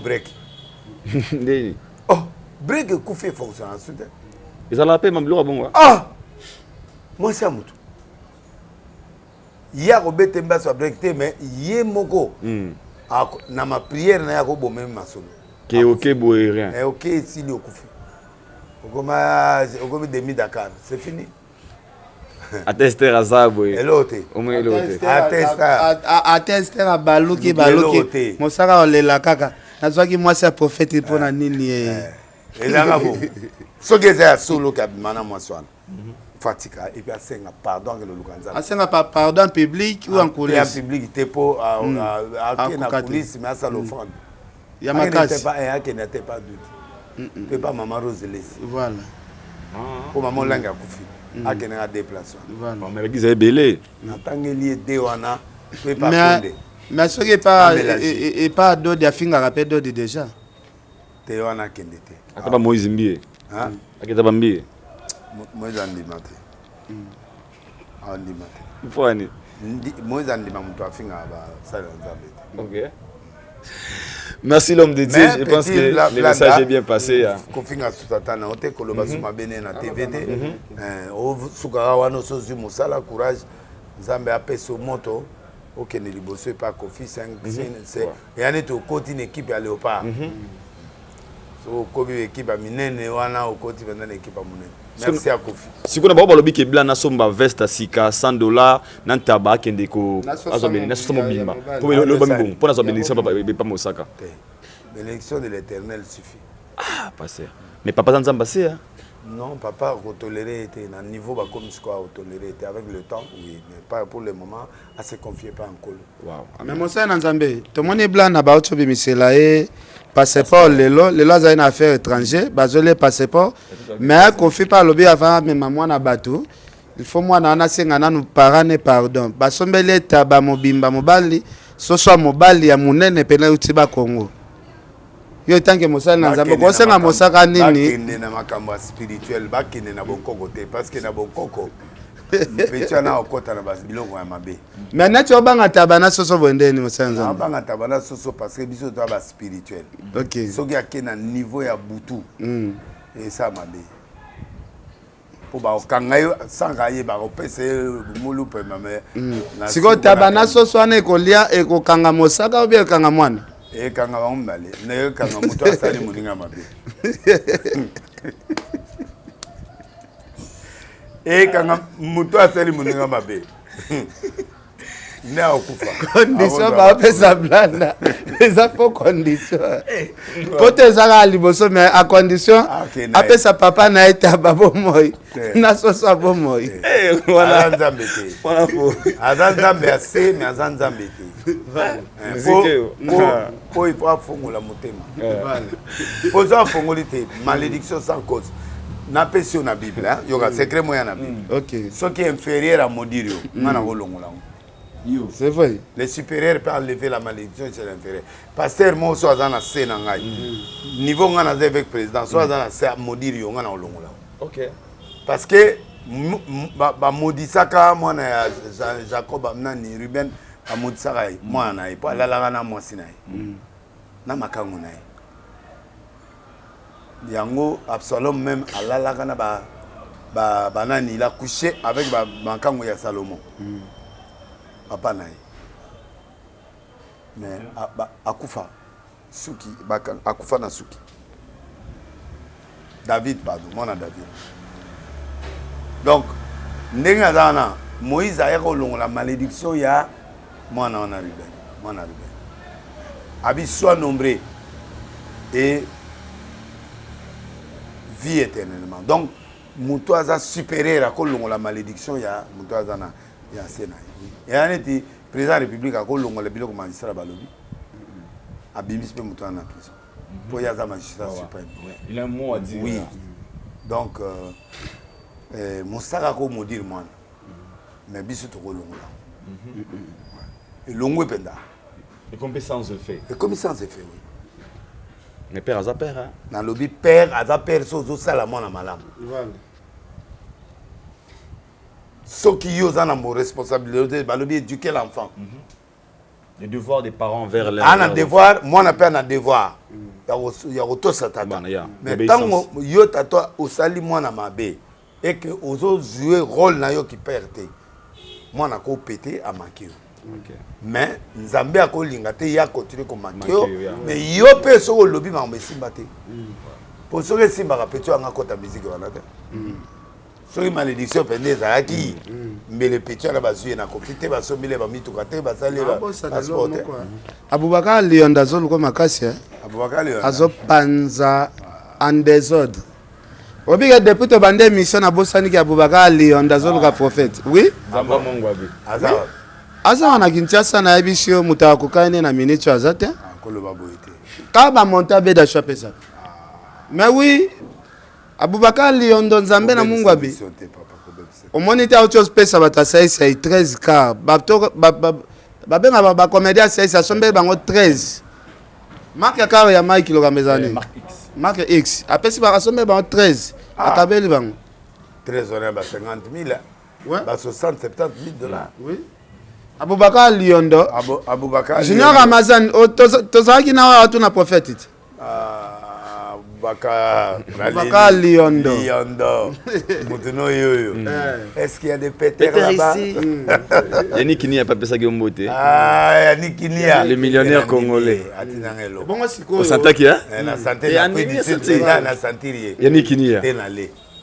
break. Oh, break est coupé fonctionne ensuite. Ils ont la paix, même l'eau. Ah, moi c'est un mouton. Il y a un peu de break, mais il y a un dans ma prière, il y a un peu de solo. Qui est ok, rien. Et ok, s'il est au coup. Au demi Dakar, c'est fini. Attester à ça, boy. Et l'autre. Attester à Balouki. Moussaka Olela Kaka. Nazwaki moi c'est prophète pour na nini. Et là bon. Ce que c'est solo qui mana moi soin. Fatika et puis asenga pardon que le Lukanza. Asenga pardon public ou en coulisses. En public était pour à la police mais ça l'offrande. Il y a ma casse. Qui n'était pas doute. Et pas maman Rose laisse. Voilà. Pour maman Langa Koufi. A qui n'a déplacé. Voilà. Mais qui est belé. Natangeli Dewana. Mais ce qui est pas et pas d'autres à finir rappel d'autres déjà. te wana kende te ataba Moïse Mbie hein akitaba Mbie Moïse andima te andima te Fwani Moïse andima mutu afinga ba sala nzambe te OK. Merci l'homme de Dieu, je pense que le message est bien passé. Kofinga sutatana ote koloba suma bene na TVT o sukara wana sozu musala courage nzambe apeso moto okende liboso e pa Kofi 5 c'est yani to koti une équipe ya Léopard so kobi équipe ya minene wana okoti benda na équipe ya munene merci à Kofi sikona ba balobi ke bla na somba veste sika $100 na ntaba kende ko azobeli na somo bimba pour le bambo pour na zobeli ça pas mosaka l'élection de l'Éternel suffit passer mais papa nzamba c'est non papa tolérer était na niveau ba comme quoi tolérer était avec le temps oui mais pas pour le moment à se confier pas en col wow mais mosa na nzambe to moni bla na ba oto bimisela e passeport lelo za une affaire étranger bazole passeport mais Kofi pas lobi avant même moi na bato il faut moi na senga na nous parane pardon basombele ta ba mobimba mobali so so mobali ya munene pena uti ba Congo yo tanke mosala na nzambe ko senga mosaka nini bakende na makambo spirituel bakende na bokoko te parce que na bokoko pecha na okota na biloko ya mabe mais nati obanga tabana soso bondeni mosala nzambe obanga tabana soso parce que biso to ba spirituel OK soki akena niveau ya butu et ça mabe po ba okanga yo sanga ye ba opese mulu pe mame siko tabana soso ane ekolia ekokanga mosaka obi ekanga mwana ekanga bambale na ekanga mutu asali mulinga mabe ekanga mutu asali mulinga mabe na okufa condition ba pesa blanda eza po condition pote ezaka liboso mais a condition apesa papa na eta babo moi na soso abo moi voilà nzambe te azanzambe ase mais azanzambe te po il faut afongola motema po za afongoli te malédiction sans cause na pesio na Bible hein yoga secret moya na Bible OK ce qui est inférieur à modirio ngana kolongola c'est vrai les supérieurs peuvent enlever la malédiction chez l'inférieur pasteur mo so azana sena ngai niveau ngana avec président so azana c'est modirio ngana kolongola OK parce que ba modisaka mwana ya Jacob nani Ruben ba modisaka mwana na po alala na mwasi na na makango na yango Absalom même alala na ba nani il a couché avec ba makango ya Salomon papa na mais akufa suki akufa na suki David pardon mwana David donc ndenge azana Moïse a la malédiction ya mwana wana Ruben abi soit nombré et vie éternellement donc mutu aza supérieur à la malédiction ya mutu azana ya Sénat et aneti président de la République a kolongola biloko magistrat balobi abimis pe mutu na prison pour yaza magistrat suprême il a un mot à dire oui donc mosaka ko modire mwana mais biso to kolongola et longo penda et compétence le fait et compétence le fait oui mais père aza père hein na lobi père aza père sozo sala mwana malamu voilà ceux qui ont une responsabilité, balobi éduquer l'enfant. Les devoirs des parents vers leur. Un devoir, moi on appelle un devoir. Il y a auto satata. Mais tant que yo tato osali moi na mabe et que ozo jouer rôle na yo qui perte. Moi na ko péter à manquer. Mais nzambe ako linga te ya continuer ko manquer. Mais yo pe so lobi ma mesimba te. Pour so que simba ka peto nga kota musique wana te. Soki malédiction pende ezalaki mbele petia na bazwi na conflit basomile bamituka te basali passeport Abubakar Lion azoluka makasi Abubakar Lion azopanza en désordre obiga depuis to bande mission na bosani ki Abubakar Lion azoluka prophète oui Zamba Mongwabi aza na Kinshasa na ebisio mutakokane na minute azate koloba boyete ka ba montabe da chapesa mais oui Abubakar Lion Nzambe na Mungu abi omonite autre space abata 13 car babenga ba comédien 16 asombe bango 13 marque car ya Mike lo kamezani marque X apesi bakasombe bango 13 akabeli bango 13 on a 50 000 ouais 60 70 000 dollars oui Abubakar Liondo Abubakar Junior Ramazan tozalaki na wa tuna prophète Abubakar Liondo Moutono yoyo est-ce qu'il y a des pétères là-bas Yannick Nia pas pesa Gombote Yannick Nia le millionnaire congolais bon siko au Santaki hein na santé na santiri Yannick Nia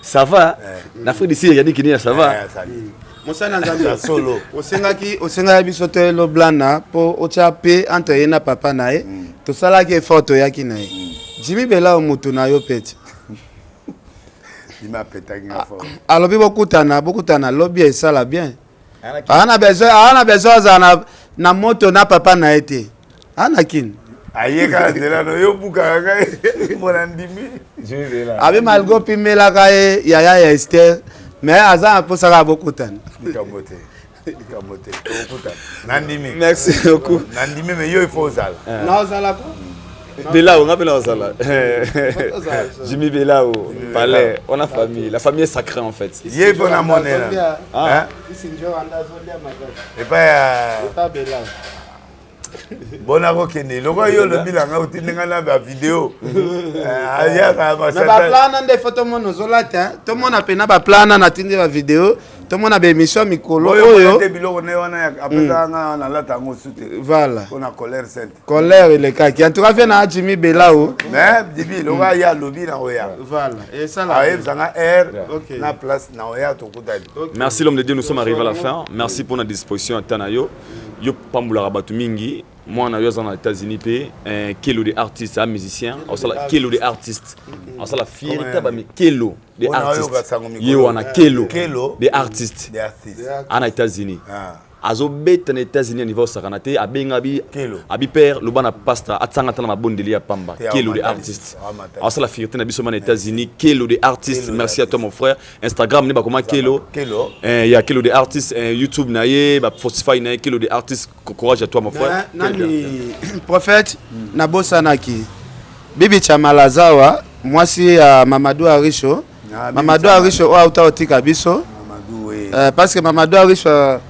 ça va na Afrique du Sud Yannick Nia ça va Mosana Nzambe solo osengaki biso te lo blana po otia pe entre ye na papa na ye to sala ki photo yaki na ye Jimmy Bela mutu na yo peti Dima petaki na fo alobi bokutana lobby esala bien ana besoin na moto na papa na ye te ana kin ayeka ndela no yo buka ka mona ndimi Jimmy Bela abi malgo pimela ka ye ya Esther mais aza posaka bokutana Kamote okuta nandimi merci beaucoup nandimi mais yo il faut ça na osala ko Belao on appelle ça Jimmy Belao palais on a famille la famille est sacrée en fait yé bona monela hein et pas Belao bona kokende loko yo le bilanga utinga na ba vidéo aya ka ba plana nde photo mono zolata to mona pena ba plana na tindi ba vidéo to mona be émission mikolo oyo te biloko ne wana apesa nga na lata ngo sute voilà on a colère sainte colère le kaki en tout cas na Jimmy Belao mais dibi loko ya lobi na oya voilà et ça là aye zanga air na place na oya to kutali merci l'homme de Dieu nous sommes arrivés à la fin merci pour notre disposition à Tanayo yo pambula rabatu mingi moi na yo aux États-Unis pe kilo de artistes musiciens on sala kilo de artistes on sala fierté ba kilo de artistes yo wana kilo de artistes en États-Unis azo beta na États-Unis niveau sakanate abenga bi père le bana pasta atsanga tana mabondeli ya pamba kilo de artistes on sala fierté na biso na États-Unis kilo de artistes merci à toi mon frère Instagram ne ba comment kilo il y a kilo de artistes YouTube na ye ba Spotify na kilo de artistes courage à toi mon frère nani prophète na bosanaki bibi chamalazawa mwasi ya Mamadou Arisho Mamadou Arisho o auta otika biso parce que Mamadou Arisho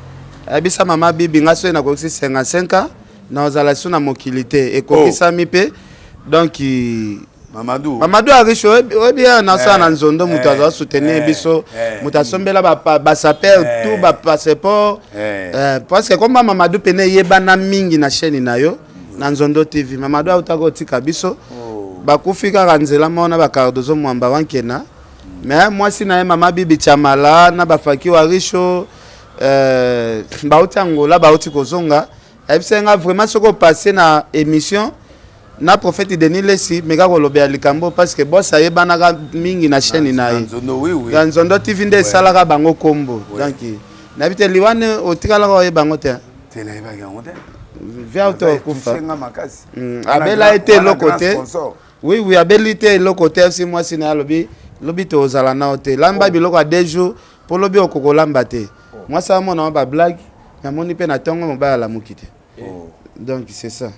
abisa mama bibi ngaso na kokisi 55 na ozala suna mokilité et kokisa mipe donc Mamadou Arisho bien na sa na nzondo mutu azo soutenir biso mutu asombela ba saper tout ba passeport parce que comme Mamadou pene yebana mingi na chaîne na yo na Nzondo TV Mamadou autako tika biso ba kufika kanzela mona ba Cardozo mwamba wankena mais moi si na mama bibi chamala na ba faki wa Risho bauti Angola bauti kozonga ebisenga vraiment soko passer na émission na prophète Denis Lesi mega kolobe likambo parce que boss ayebana mingi na chaîne na ye dans Nzondo TV nde salaka bango kombo donc na bite liwane otikala ko yebango te tena yebango te via auto kufa abela été le côté oui abela été le côté si moi sina lobi to ozala na hotel lamba biloko a 2 jours pour lobi okokolamba te moi ça mon ba blague na moni pe na tongo mobala la mukite donc c'est ça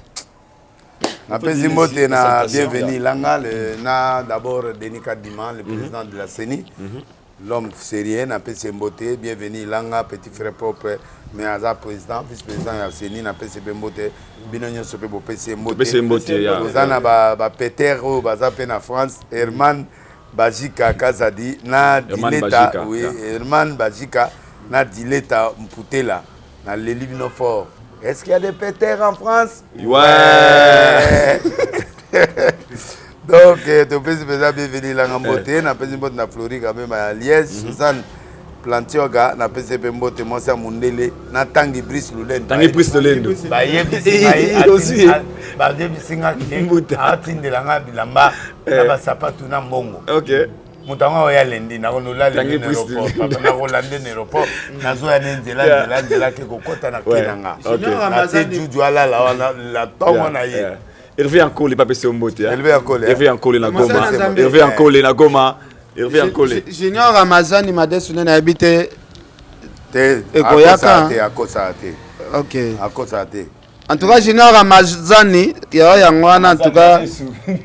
après Zimote na bienvenue langa na d'abord Denis Kadima le président de la CENI l'homme sérieux na pe Sembote bienvenue langa petit frère propre mais aza président vice-président ya CENI na pe Sembote binonyo sope bo pe Sembote ozana ba Peter o baza pe na France Herman Bajika Kazadi na Dileta oui Herman Bajika na Dileta Mputela na l'Elibino Fort. Est-ce qu'il y a des pétères en France? Ouais. Donc tu peux bienvenue là en beauté na pesi mbote na Floride quand même à Liège Suzanne Plantioga na pesi mbote Mosa Mundele na Tangi Brice Lulendo. Tangi Brice Lulendo. Ba yebisi aussi ba yebisinga ki atindela nga bilamba na ba sapatu na mbongo. OK. Mutango oya lendi na konula lendi papa na kolande n'aéroport na zo ya nzela ke kokota na kenanga na te juju ala la tongo na ye Hervé Ankole pas pese mbote Hervé Ankole na Goma Hervé Ankole na Goma Hervé Ankole Junior Ramazani madesune na habite te ekoyaka akosa te OK akosa te En tout cas, Junior Ramazani, en tout cas,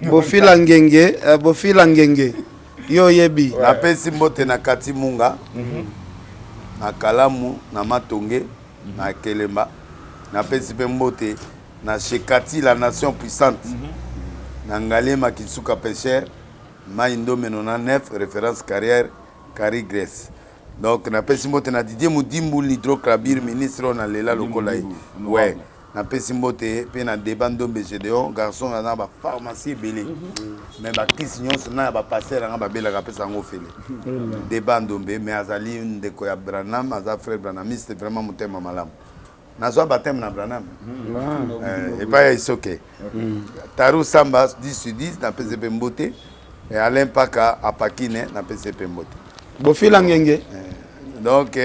Bofila Ngenge, Yo Yebi. La pesi mbote na Kati Munga, na Kalamu, na Matonge, na Kelemba. Na pesi mbote na Shekati, la nation puissante. Na Ngalema Kitsuka Pêcheur, Maindo Menona 9, référence carrière, Kari Grèce. Donc, na pesi mbote na Didier Moudimbu, l'hydrocrabir, ministre, na Lela Lokolai. Ouais. Na pesi mbote pe na débat ndombe Gédéon garçon na ba pharmacie belé mais ba kisignon na ba passer na ba bela ka pesa ngo fele débat ndombe mais azali ndeko ya Branham aza frère Branhamiste vraiment motema malamu nazwa baptême na Branham et pas isoké Taru Samba 10/10 na pesi pe mbote et Alain Paka apakine na pesi pe mbote Bofila Ngenge. Donc,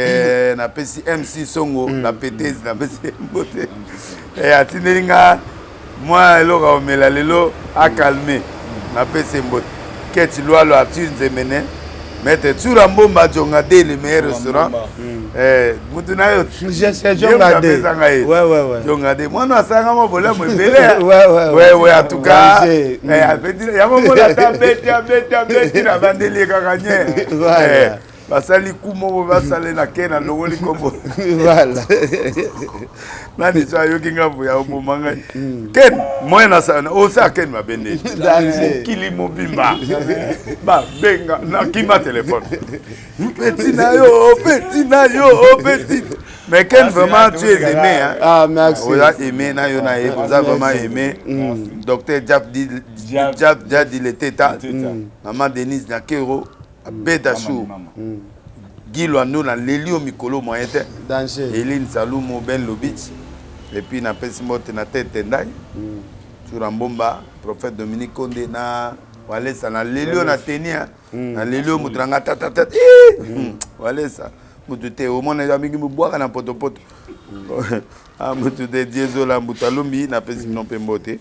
na pesi MC Songo, la pétese, na pesi mbote. Et à Tinelinga, moi, l'eau a lelo a calmé. Na pesi mbote. Qu'est-ce que tu as Arthur Zemene? Mettre tout Rambomba Djongade, le meilleur restaurant. Moutunayo. C'est Djongade. Ouais. Djongade. Moi, non, ça a volé mon bébé. Ouais, en tout cas. Il y a un moment là, bête, la vandélie gagné. Voilà. Basali kumo basale na kena lowoli kombo voilà nani sa yokinga vuya umumanga ken moyena sana osa ken mabende kili mobimba ba benga na kima téléphone petit na yo petit mais ken vraiment tu es aimé hein ah merci on a aimé na yo na vous avez vraiment aimé docteur Jab dit le teta maman Denise Nakero Beda Chou Guilo Ando na Lelio Mikolo Moyete Eline Salumo Ben Lobich et puis na Pesimote na Tete Ndai Turambomba prophète Dominique Konde na Walesa na Lelio na Tenia na Lelio Mutranga tata Walesa mutute au monde les amis qui me boire na potopoto ah mutute Diezola Mutalumbi na Pesimote Mbote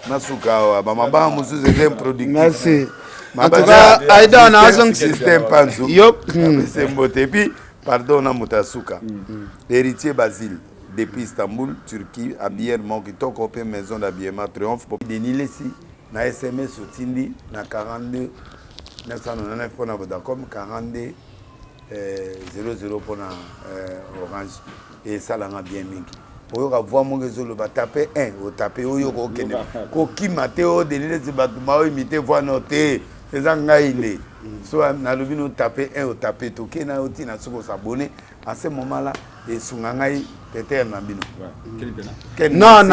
Nasuka Bamaba Musu c'est un producteur merci. En tout cas, Aïda, on a un système Panzo. C'est mbote. Et puis, pardon, on a Moutasuka. Héritier Basile, depuis Istanbul, Turquie, habillère Monkito, Copé, maison d'habillement Triomphe. Pour déniler ici, na SMS au Tindi, na 42 999 pour Vodacom, 42 00 pour Orange. Et ça, là, on a bien mis. Pour voir mon réseau, le taper 1, au taper, au yoko, qui m'a été au déniler, c'est battement, imiter, voir noter. Les Angaïlés, soit na lobino taper un ou taper tout, qui n'a aussi n'a pas s'abonner à ce moment-là et son Angaï peut-être Nabino. Non,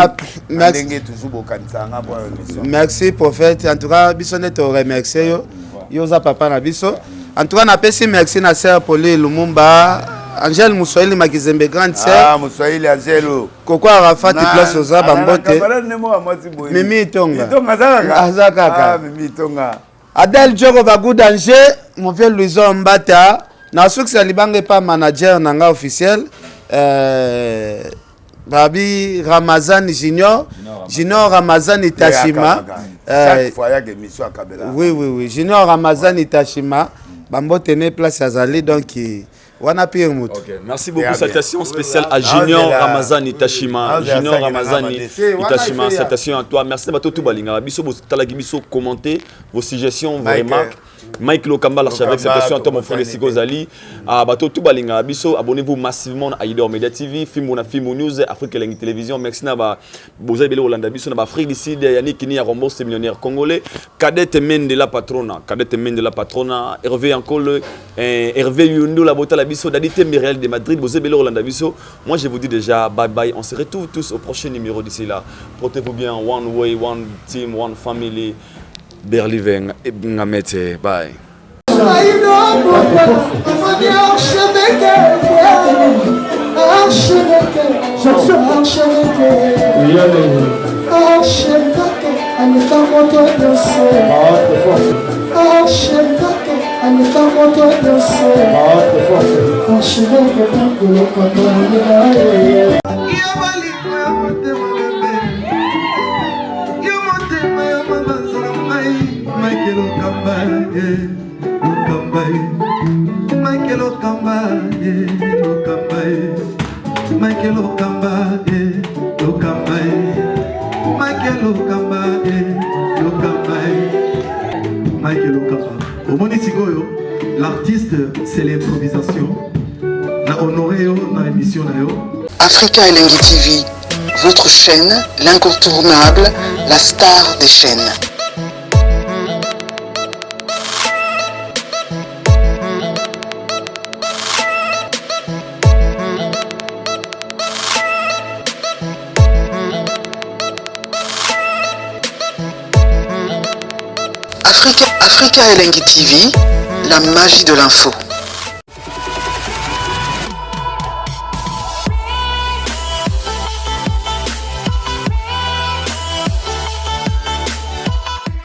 merci prophète. En tout cas, bisonne te remercier yo za papa na biso. En tout cas, na pesi merci na sœur Pauline Lumumba. Angel Moussoili Makizembe grande sœur. Ah, Moussoili Angelo. Koko Arafati place aux Abambote. Mimi Tonga. Azaka. Ah, Mimi Tonga. Adel Djoko Bagou Danger, mon vieux Louison Mbata. Na souk sa libange pas manager nanga officiel. Babi Ramazan Junior Ramazan Itashima. Chaque fois il y a des missions à Kabela. Oui. Junior Ramazan Itashima. Bambote ne place Azali donc Okay. Merci beaucoup. Salutation spéciale à Junior Ramazani Itashima. Junior Ramazani Itashima, salutation à toi. Merci à tout Balinga. Biso Talagibiso commenter vos suggestions, vos remarques. Mike Lokamba, l'archevêque, salutation à toi mon frère Siko Zali. Bato tout Balinga. Biso abonnez-vous massivement à Idor Media TV, Fimo News, Afrique Lengi Télévision. Merci na ba Bozay Belo Hollanda Biso na ba Afrique d'ici de Yannick Kini à Rombo, c'est millionnaire congolais. Cadette Men de la Patrona, Hervé Ankole, Hervé Yundo la Bota Biso d'Adité Miriel de Madrid, Bozé Belo Rolanda Biso. Moi je vous dis déjà bye bye. On se retrouve tous au prochain numéro d'ici là. Portez-vous bien. One way, one team, one family. Berliven et Ngamete. Bye. Michael Okamba, lokamba Mike lokamba omoni sikoyo l'artiste c'est l'improvisation na honoré yo na émission na yo Africa Elengi TV, votre chaîne, l'incontournable, la star des chaînes. Africa Elengi TV, la magie de l'info.